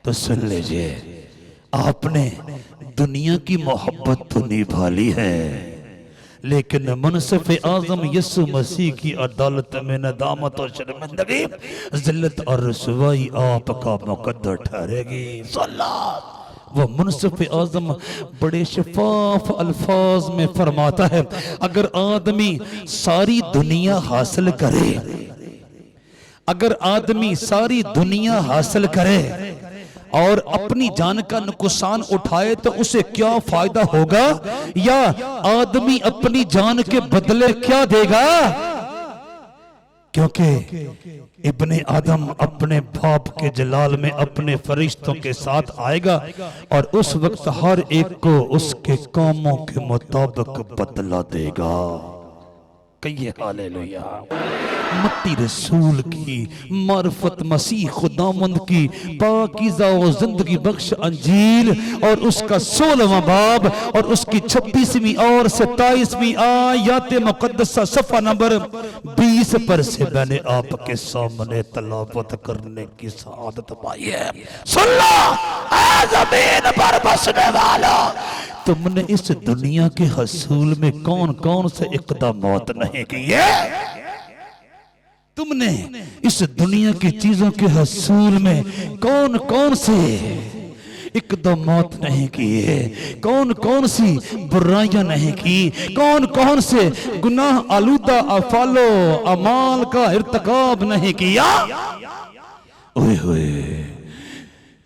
तो सुन लीजिए, आपने दुनिया की मोहब्बत तो निभा ली है, लेकिन मुनसिफ़े आज़म यीशु मसीह की अदालत में नदामत और शर्मिंदगी, जिल्लत और रसवाई आपका मुकद्दर ठहरेगी। वो मुनसिफ़े आज़म बड़े शफाफ अल्फाज में फरमाता है, अगर आदमी सारी दुनिया हासिल करे, अगर आदमी सारी दुनिया हासिल करे और अपनी जान का नुकसान उठाए तो उसे क्या फायदा होगा, या आदमी अपनी जान के बदले क्या देगा? क्योंकि इब्ने आदम अपने बाप के जलाल में अपने फरिश्तों के साथ आएगा और उस वक्त हर एक को उसके कामों के मुताबिक बदला देगा। कहिए हालेलुया। मत्ती रसूल की मार्फत मसीह खुदावंद की पाकीज़ा व जिंदगी बख्श अंजील और उसका 16वां बाब और उसकी 26वीं और 27वीं आयत मुकद्दसा सफ़ा नंबर 20 पर से मैंने आपके सामने तलावत करने की सआदत पाई है। सुन लो ऐ ज़मीन पर बसने वालों, तुमने इस दुनिया के हसूल में कौन कौन से इक़दामात नहीं किए? तुमने इस दुनिया की चीजों के हसूल में कौन कौन से इक़दामात नहीं किए? कौन कौन सी बुराइयां नहीं की? कौन कौन से गुनाह आलूदा अफालो अमाल का इर्तिकाब नहीं किया? ओए होए,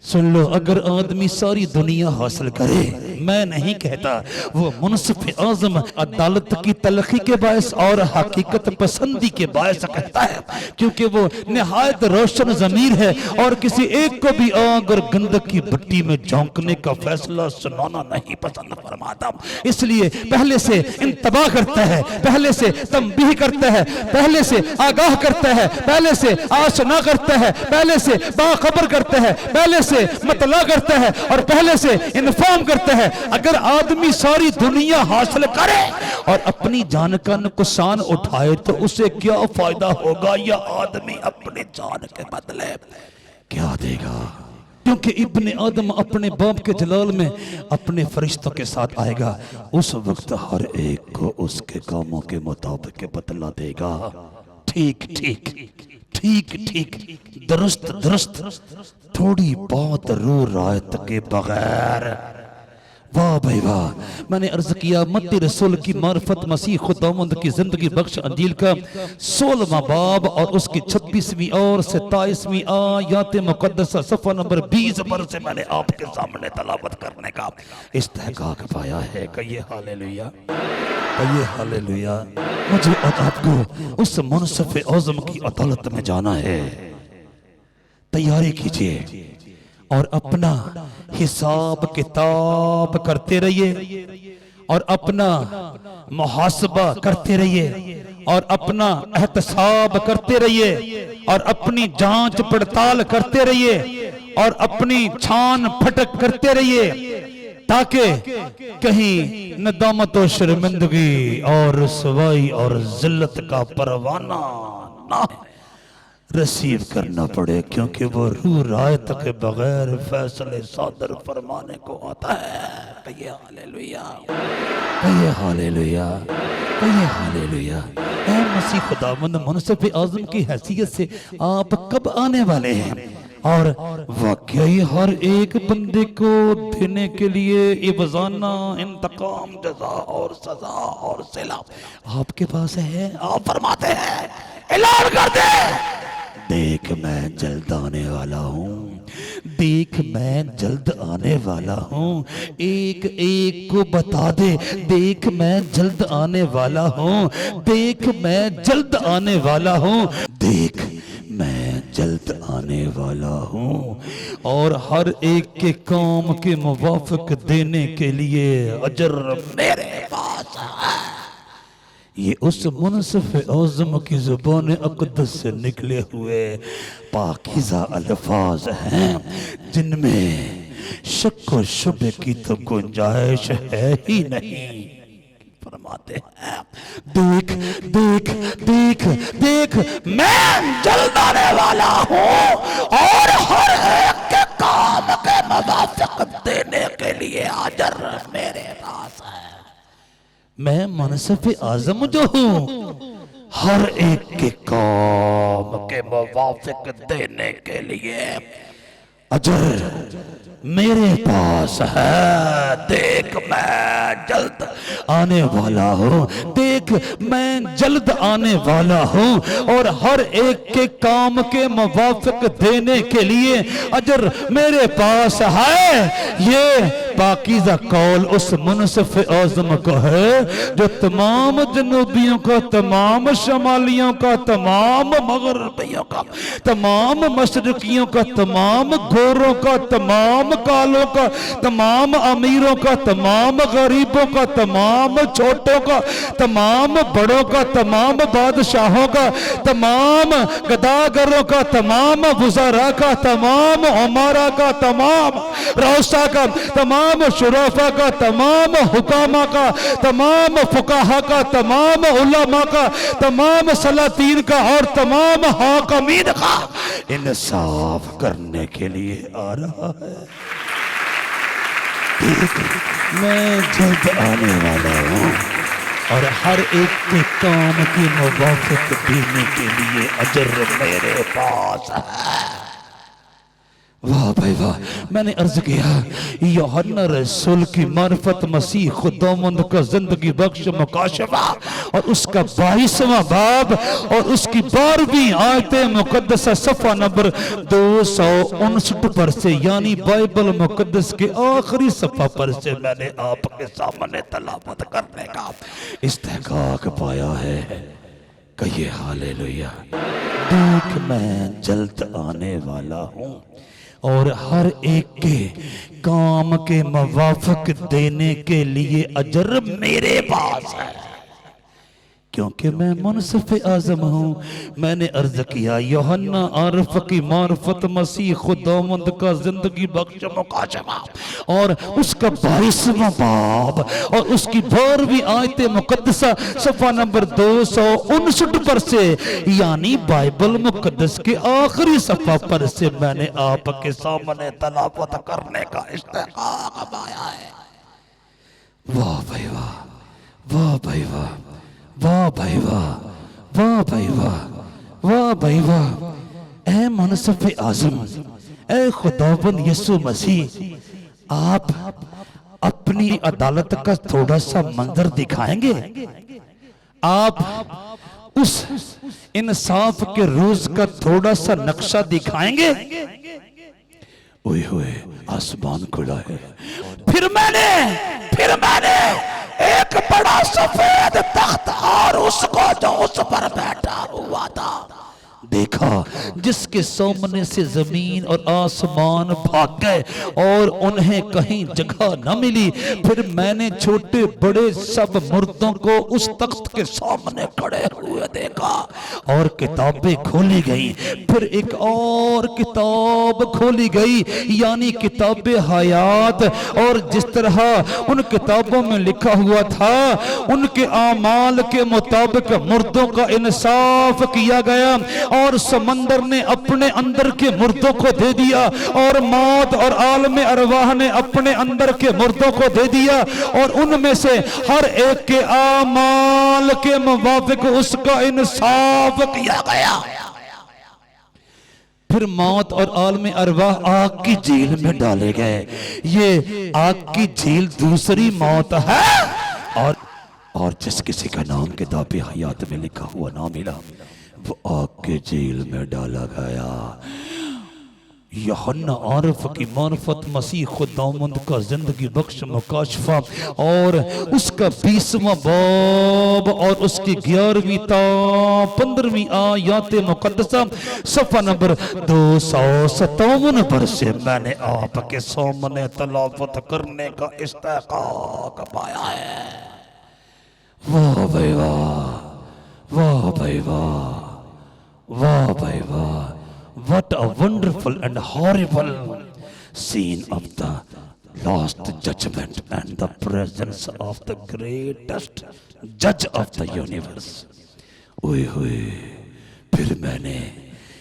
सुन लो, अगर आदमी सारी दुनिया हासिल करे मैं नहीं कहता, वो मुनसिफ आज़म अदालत की तलखी के बायस और हकीकत पसंदी के बायस कहता है, क्योंकि वो निहायत रोशन ज़मीर है और किसी एक को भी आग और गंधक की भट्टी में झोंकने का फैसला सुनाना नहीं पसंद फरमाता। इसलिए पहले से इंतबाह करता है, पहले से तंबीह करता है, पहले से आगाह करता है, पहले से आशना करता है, पहले से बाखबर करता है, पहले से मतला करता है और पहले से इन्फॉर्म करता है। अगर आदमी सारी दुनिया हासिल करे और अपनी जान का नुकसान उठाए तो उसे क्या फायदा होगा? या आदमी अपनी जान के बदले क्या देगा? क्योंकि इब्ने आदम अपने बाप के जलाल में अपने फरिश्तों के साथ आएगा, उस वक्त हर एक को उसके कामों के मुताबिक बदला देगा। ठीक ठीक ठीक ठीक, दुरुस्त दुरुस्त, थोड़ी बहुत रू रायत के बगैर। वाह भाई वाह। मैंने अर्ज किया मत्ती रसूल की मार्फत मसीह खुदावंद की जिंदगी बख्श अंजील का 16वां बाब और उसकी 26वीं और 27वीं आयत मुकद्दसा सफ़ा नंबर 20 पर से मैंने आपके सामने तलावत करने का इस्तेहकाक पाया है। कहिए हालेलुया, कहिए हालेलुया। मुझे और आपको उस मुनसिफ आज़म की अदालत में जाना है। तैयारी कीजिए और अपना हिसाब किताब करते रहिए और अपना मुहासबा करते रहिए और अपना एहतसाब करते रहिए और अपनी जांच पड़ताल करते रहिए और अपनी छान फटक करते रहिए, ताकि कहीं नदामत और शर्मिंदगी और रुसवाई और जिल्लत का परवाना ना रिसीव करना पड़े, क्योंकि वो रू रायत के बगैर फैसले सादर फरमाने को आता है। कहिए हालेलुया, कहिए हालेलुया, कहिए हालेलुया। ऐ मसीह खुदावंद मुनसिफ आज़म की हैसियत से आप कब आने वाले हैं? और वाकई हर एक बंदे को देने के लिए इब्ज़ाना, इंतकाम, जज़ा और सजा और सिला आपके पास है। आप फरमाते हैं, ऐलान कर दे, देख मैं जल्द आने वाला हूँ, देख मैं जल्द आने वाला हूँ। एक एक को बता दे, देख मैं जल्द आने वाला हूँ, देख मैं जल्द आने वाला हूँ, देख मैं जल्द आने वाला हूँ। और हर एक के काम के मुवाफिक देने के लिए अजर मेरे पास है। ये उस मुनसिफ आज़म की ज़ुबान अक़दस से निकले हुए पाकीज़ा अल्फाज हैं, जिनमें शक व शुबे की तो गुंजाइश है ही नहीं। फरमाते हैं, देख देख देख देख मैं जल्द आने वाला हूँ और हर एक के काम के मुवाफिक देने के लिए अजर मेरे पास है। मैं मुनसिफ आज़म जो हूँ, हर एक के काम के मुवाफिक देने के लिए अजर मेरे पास है। देख मैं जल्द आने वाला हूँ, देख मैं जल्द आने वाला हूँ और हर एक के काम के मुवाफिक देने के लिए अजर मेरे पास है। ये पाकीज़ा कौल उस मुनसिफ आज़म का है जो तमाम जनूबियों का, तमाम शमालियों का, तमाम मगरबियों का, तमाम मशरकियों का, तमाम गोरों का, तमाम कालों का, तमाम अमीरों का, तमाम गरीबों का, तमाम छोटों का, तमाम बड़ों का, तमाम बादशाहों का, तमाम गदागरों का, तमाम वज़रा का, तमाम उमरा का, तमाम रौसा का, तमाम शुराफा का, तमाम हुकामा का, तमाम फुकाहा का, तमाम उलमा का, तमाम सलातीन का और तमाम हाकमीन का इंसाफ करने के लिए आ रहा है। मैं जल्द आने वाला हूँ और हर एक के काम की मुवाफिक देने के लिए अजर मेरे पास है। वाह भाई वाह। मैंने अर्ज किया यूहन्ना रसूल की मार्फत मसीह खुदावंद का जिंदगी बख्श मुकाशफा और उसका 22वां बाब और उसकी 12वीं आयत मुकद्दसा सफ़ा नंबर 259 पर से, यानी बाइबल मुकद्दस के आखिरी सफ़ा पर से मैंने आपके सामने तलावत करने का इस्तेहकाक पाया है। कहिए हालेलुया। देख मैं जल्द आने वाला हूँ और हर एक के काम के मुवाफिक देने के लिए अजर मेरे पास है, क्योंकि मैं मुनसिफ आज़म हूँ। मैंने अर्ज किया यूहन्ना आरिफ की मार्फत मसीह खुदावंद का जिंदगी बख्श मुकाशफा और उसका 22वां बाब और उसकी 12वीं आयत मुकद्दसा सफ़ा नंबर 259 पर से, यानी बाइबल मुकद्दस के आखिरी सफ़ा पर से मैंने आपके सामने तलावत करने का इस्तेहकाक पाया है। वाह भाई वाह, वाह भाई वाह, वाह भाई वाह, वाह भाई वाह, वाह भाई वाह। ऐ मुनसिफ आज़म, ऐ खुदावंद यीशु मसीह, आप अपनी अदालत का थोड़ा सा मंजर दिखाएंगे? आप उस इंसाफ के रोज का थोड़ा सा नक्शा दिखाएंगे? ओए होए, आसमान खुला है। फिर मैंने एक बड़ा सफेद तख्त और उसको जो उस पर बैठा हुआ था देखा, जिसके सामने से जमीन और आसमान भाग गए और उन्हें कहीं जगह न मिली। फिर मैंने छोटे बड़े सब मुर्दों को उस तख्त के सामने खड़े हुए देखा और किताबें खोली गई। फिर एक और किताब खोली गई, यानी किताब हयात, और जिस तरह उन किताबों में लिखा हुआ था उनके आमाल के मुताबिक मुर्दों का इंसाफ किया गया और समंदर ने अपने अंदर के मुर्दों को दे दिया और मौत और आलम अरवाह ने अपने अंदर के मुर्दों को दे दिया और उनमें से हर एक के आमाल के मुताबिक उसका इंसाफ किया गया। फिर मौत और आलम अरवाह आग की झील में डाले गए। ये आग की झील दूसरी मौत है और जिस किसी का नाम किताब हयात में लिखा हुआ ना मिला वो आग के जेल में डाला गया। यूहन्ना आरिफ की मार्फत मसीह खुदावंद का जिंदगी बख्श मुकाशफा और उसका 20वां बाब और उसकी 11वीं ता 15वीं आयत मुकद्दसा सफ़ा नंबर 257 पर से मैंने आपके सामने तलावत करने का इस्तेहकाक पाया है। वाह भाई वाह, वाह भाई वाह, वाह भाई वाह। What a wonderful and horrible scene of the last judgment and the presence of the greatest judge of the universe. ओए होए, फिर मैंने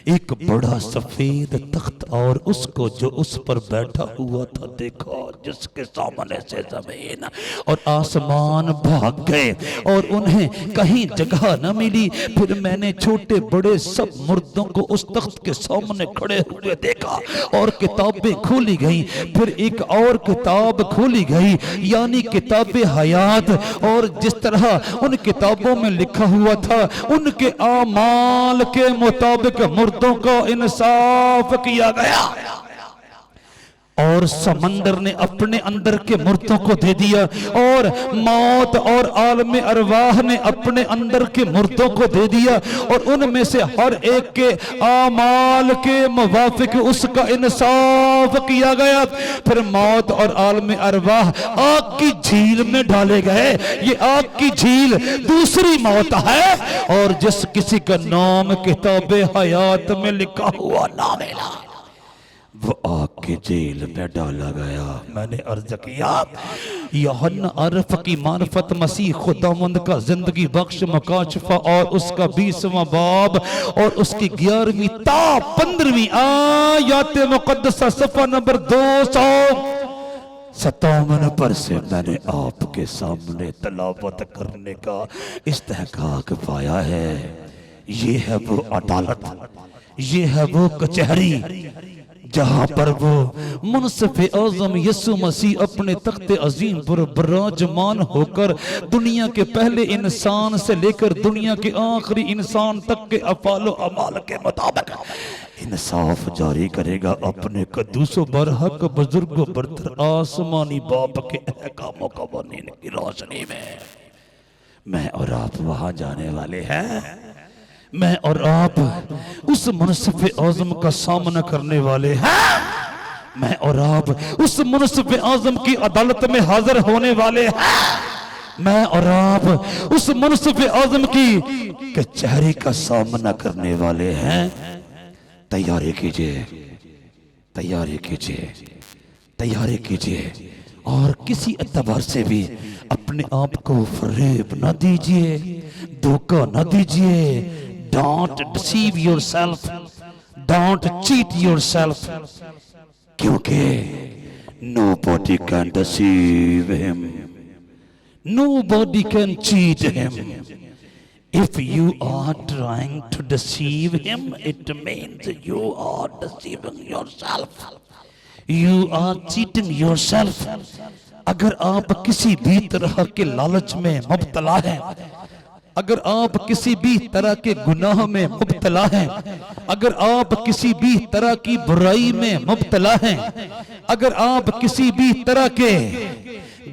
एक बड़ा सफेद तख्त और उसको जो उस पर बैठा हुआ था देखा, जिसके सामने से जमीन और आसमान भाग गए और उन्हें कहीं जगह न मिली। फिर मैंने छोटे बड़े सब मुर्दों को उस तख्त के सामने खड़े हुए देखा और किताबें खोली गई। फिर एक और किताब खोली गई, यानी किताब हयात, और जिस तरह उन किताबों में लिखा हुआ था उनके आमाल के मुताबिक मुर्दों को इंसाफ किया गया और समंदर ने अपने अंदर के मुर्दों को दे दिया और मौत और आलम अरवाह ने अपने अंदर के मुर्दों को दे दिया और उनमें से हर एक के आमाल के मुवाफिक उसका इंसाफ किया गया। फिर मौत और आलम अरवाह आग की झील में डाले गए। ये आग की झील दूसरी मौत है और जिस किसी का नाम किताब हयात में लिखा हुआ ना मिला वो आग की जेल में डाला गया। मैंने अर्ज किया यूहन्ना आरिफ की मार्फत मसीह खुदावंद का जिंदगी बख्श मुकाशफा और उसका 20वां बाब और उसकी 11वीं ता 15वीं आयत मुकद्दसा सफ़ा नंबर 257 पर से मैंने आपके सामने तलावत करने का इस्तेहकाक पाया है। ये है वो अदालत, ये है वो कचहरी जहां पर वो मुनसिफ आज़म यसु मसीह अपने तख्ते अजीम पर विराजमान होकर दुनिया के पहले इंसान से लेकर दुनिया के आखिरी इंसान तक के अफ़ाल व अमाल के मुताबिक इंसाफ जारी करेगा। अपने कद्दूसो बरहक बुजुर्गो बरतर आसमानी बाप के अहकामों कवानीन की रोशनी में मैं और आप वहां जाने वाले हैं। मैं और आप उस मुनसिफ आज़म का सामना करने वाले हैं। मैं और आप उस मुनसिफ आज़म की अदालत में हाजिर होने वाले हैं। मैं और आप उस मुनसिफ आज़म की कचहरी का सामना करने वाले हैं। तैयारी कीजिए, तैयारी कीजिए, तैयारी कीजिए और किसी एतबार से भी अपने आप को फरेब न दीजिए, धोखा न दीजिए। Don't deceive yourself, don't cheat yourself, क्योंकि nobody can deceive him, nobody can cheat him. If you are trying to deceive him, it means you are deceiving yourself, you are cheating yourself. अगर आप किसी भी तरह के लालच में मुब्तला हैं, अगर आप किसी भी तरह के गुनाह में मुब्तला हैं, अगर आप किसी भी तरह की बुराई में मुब्तला हैं, अगर आप किसी भी तरह के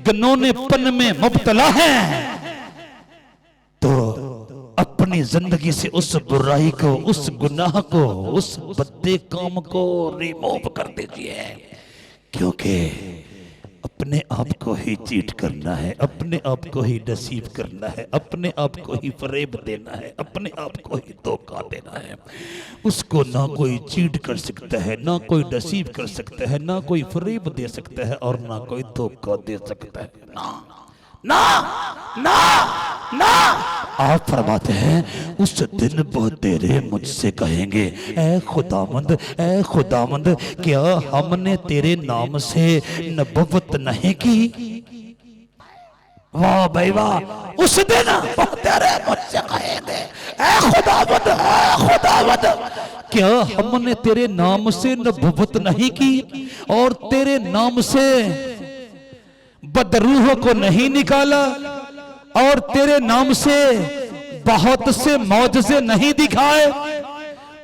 गनौनेपन में मुब्तला हैं, तो अपनी जिंदगी से उस बुराई को, उस गुनाह को, उस बद्दे काम को रिमूव कर दीजिए। क्योंकि अपने आप को ही चीट करना है, अपने आप को ही डिसीव करना है, अपने आप को ही फरेब देना है, अपने आप को ही धोखा देना है। उसको ना कोई चीट कर सकता है, ना कोई डिसीव कर सकता है, ना कोई फरेब दे सकता है और ना कोई धोखा दे सकता है। ना ना ना ना। आप फरमाते हैं उस दिन वो तेरे मुझसे कहेंगे, ऐ खुदावंद, ऐ खुदावंद, क्या हमने तेरे नाम से नबुव्वत नहीं की? वाह भाई वाह। उस दिन वो तेरे मुझसे कहेंगे, ऐ खुदावंद, ऐ खुदावंद, क्या हमने तेरे नाम से नबुव्वत नहीं की और तेरे नाम से बदरूहों को नहीं निकाला और तेरे नाम से बहुत से मौजज़े नहीं दिखाए?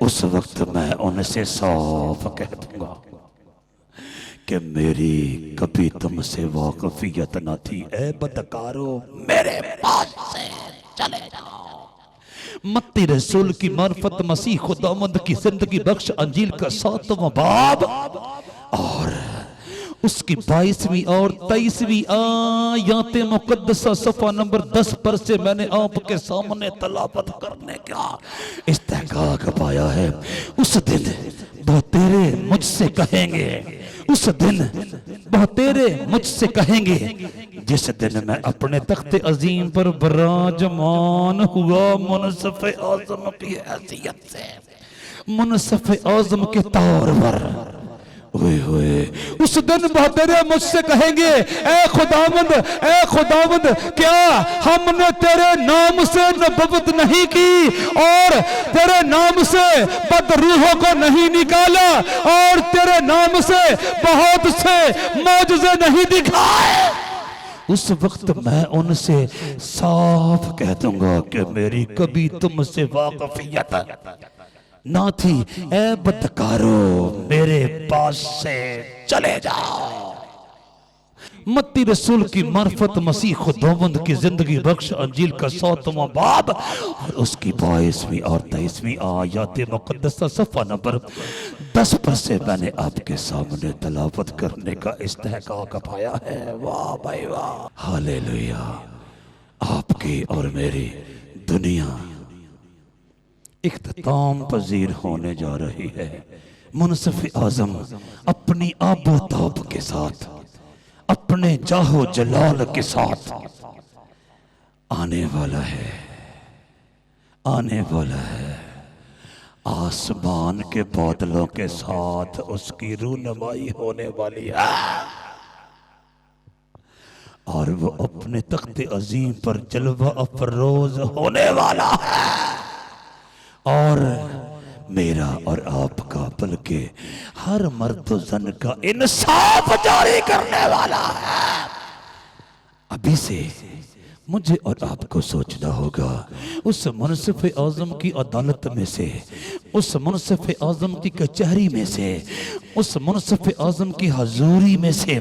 उस वक्त मैं उनसे साफ कह दूंगा कि मेरी कभी तुमसे वाकफियत न थी। ऐ बदकारो, मेरे पास से चले जाओ। मत्ती रसूल की मार्फत मसीह खुदावंद की जिंदगी बख्श अंजील का 7वां बाब और उसकी 22वीं और 23वीं आयत मुकद्दसा सफ़ा नंबर 10 पर से मैंने आपके सामने तलावत करने का इस्तेहकाक पाया है। उस दिन वो तेरे मुझसे कहेंगे, उस दिन वो तेरे मुझसे कहेंगे, जिस दिन मैं अपने तख्ते अजीम पर विराजमान हुआ मुनसिफ आज़म की हैसियत से, मुनसिफ आज़म के तौर पर। हुए उस दिन बहुत तेरे मुझसे कहेंगे, ऐ खुदावंद, ऐ खुदावंद, क्या हमने तेरे नाम से नबुव्वत नहीं की और तेरे नाम से बदरूहों को नहीं निकाला और तेरे नाम से बहुत से मौजज़े नहीं दिखाए? उस वक्त मैं उनसे साफ कह दूंगा कि मेरी कभी तुमसे वाकफियत ना थी। ऐ बदकारो, मेरे पास से चले जाओ। मत्ती रसूल की मार्फत मसीह खुदावंद की जिंदगी बख्श अंजील का 7वां बाब और उसकी 22वीं और 23वीं आयत मुकद्दसा सफ़ा नंबर 10 पर से मैंने आपके सामने तलावत करने का इस्तेहकाक पाया है। वाह भाई वाह, हालेलुया। आपकी और मेरी दुनिया इख्तिताम पजीर होने जा रही है। मुनसिफ आज़म अपनी आबोताब के साथ, अपने जाहो जलाल के साथ आने वाला है, आने वाला है। आसमान के बादलों के साथ उसकी रूनमाई होने वाली है और वो अपने तख्ते अजीम पर जलवा अफरोज होने वाला है। और मेरा और आपका बल्कि हर मर्द जन का इंसाफ जारी करने वाला है। अभी से मुझे और आपको सोचना होगा, उस मुनसिफ आज़म की अदालत में से, उस मुनसिफ आज़म की कचहरी में से, उस मुनसिफ आज़म की हजूरी में से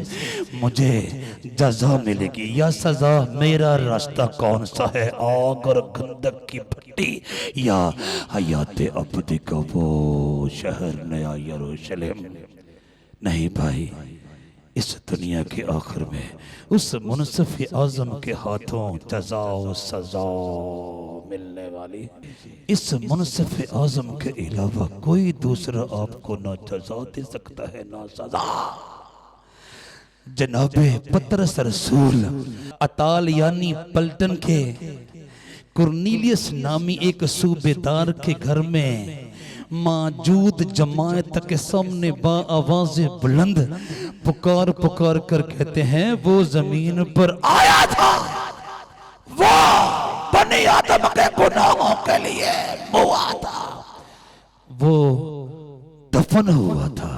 मुझे जज़ा मिलेगी या सज़ा। मेरा रास्ता कौन सा है? आग और गंधक की भट्टी या हयात अबदी का वो शहर नया यरूशलेम? नहीं भाई, इस दुनिया के आखिर में उस मुनसिफ आज़म के हाथों जज़ा व सज़ा मिलने वाली। इस मुनसिफ आज़म के अलावा कोई दूसरा आपको ना जज़ा दे सकता है ना सज़ा। जनाबे पतरस रसूल अताल यानी पलटन के कुरनीलियस नामी एक सूबेदार के घर में मौजूद जमायत के सामने बाआवाज़ बुलंद पुकार पुकार कर कहते हैं, वो जमीन पर आया था, वो बनी आदम के गुनाहों के लिए हुआ था, वो दफन हुआ था,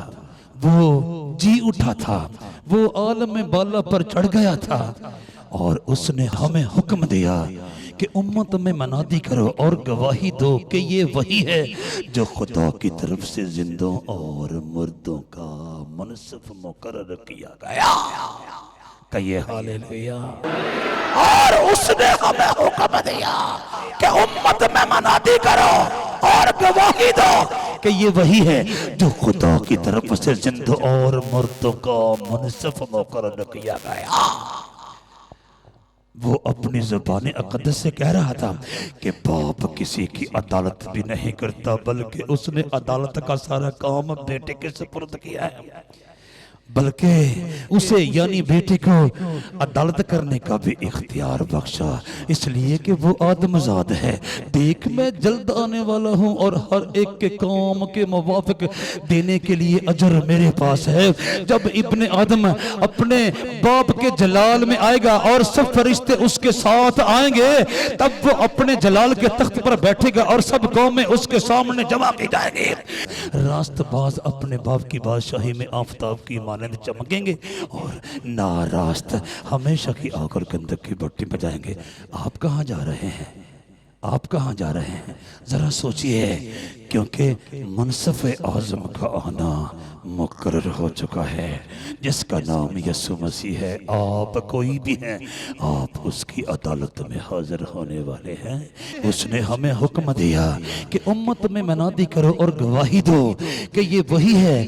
वो जी उठा था, वो आलम बाला पर चढ़ गया था और उसने हमें हुक्म दिया कि उम्मत में मनादी करो और गवाही दो कि ये वही है जो खुदा की तरफ से जिंदों और मुर्दों का मुनसिफ मुकर्रर किया गया। कहिए हालेलुया। और उसने हमें हुक्म दिया कि उम्मत में मनादी करो और गवाही दो कि ये वही है जो खुदा की तरफ से जिंदों और मुर्दों का मुनसिफ मुकर्रर किया गया। वो अपनी ज़ुबान अक़दस से कह रहा था कि बाप किसी की अदालत भी नहीं करता, बल्कि उसने अदालत का सारा काम बेटे के सुपुर्द किया है, बल्कि उसे यानी बेटे को अदालत करने का भी इख्तियार बख्शा, इसलिए कि वो आदमजाद है। देख मैं जल्द आने वाला हूँ और हर एक के काम के मुवाफिक देने के लिए अजर मेरे पास है। जब इब्ने आदम अपने बाप के जलाल में आएगा और सब फरिश्ते उसके साथ आएंगे, तब वो अपने जलाल के तख्त पर बैठेगा और सब कौमें उसके सामने जमा की जाएंगी। रास्तबाज अपने बाप की बादशाही में आफताब की चमकेंगे और नारास्त हमेशा की आग और गंधक की भट्टी में जाएंगे। आप कहाँ जा रहे हैं? आप कहाँ जा रहे हैं? जरा सोचिए, क्योंकि मुनसिफ आज़म का आना मुकर्रर हो चुका है, जिसका नाम यीशु मसीह है। आप कोई भी हैं, आप उसकी अदालत में हाजिर होने वाले हैं। उसने हमें हुक्म दिया कि उम्मत में मनादी करो और गवाही दो कि ये वही है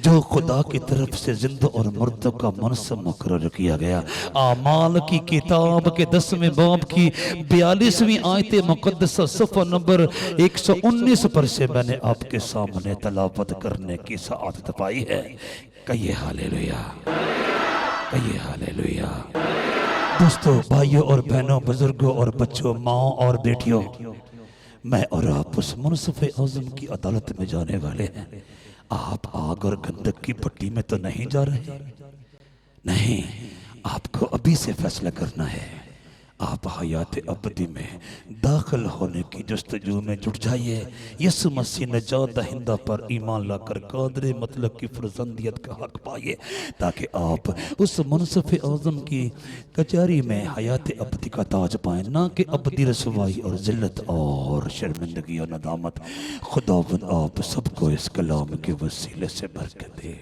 जो खुदा की तरफ से जिंदा और मुर्दों का मुनसिफ मुकर्रर किया गया। आमाल की किताब के 10वें बाब की 42वीं आयत मुकद्दसा सफ़ा नंबर 119 पर से मैंने आपके सामने तलावत करने की सआदत पाई है। कहिए हालेलुया, कहिए हालेलुया। दोस्तों, भाइयों और बहनों, बुजुर्गों और बच्चों, माओ और बेटियों, मैं और आप उस मुनसिफ आज़म की अदालत में जाने वाले हैं। आप आग और गंधक की भट्टी में तो नहीं जा रहे, नहीं, आपको अभी से फैसला करना है। आप हयात अबदी में दाखिल होने की जस्तजू में जुट जाइए। यीशु मसीह नजात दहिंदा पर ईमान लाकर कादरे मतलब की फर्जंदियत का हक पाइए, ताकि आप उस मुनसिफ आज़म की कचहरी में हयात अबदी का ताज पाएं, ना कि अबदी रसवाई और जिल्लत और शर्मिंदगी और नदामत। खुदावंद आप सबको इस कलाम के वसीले से बरकत दे।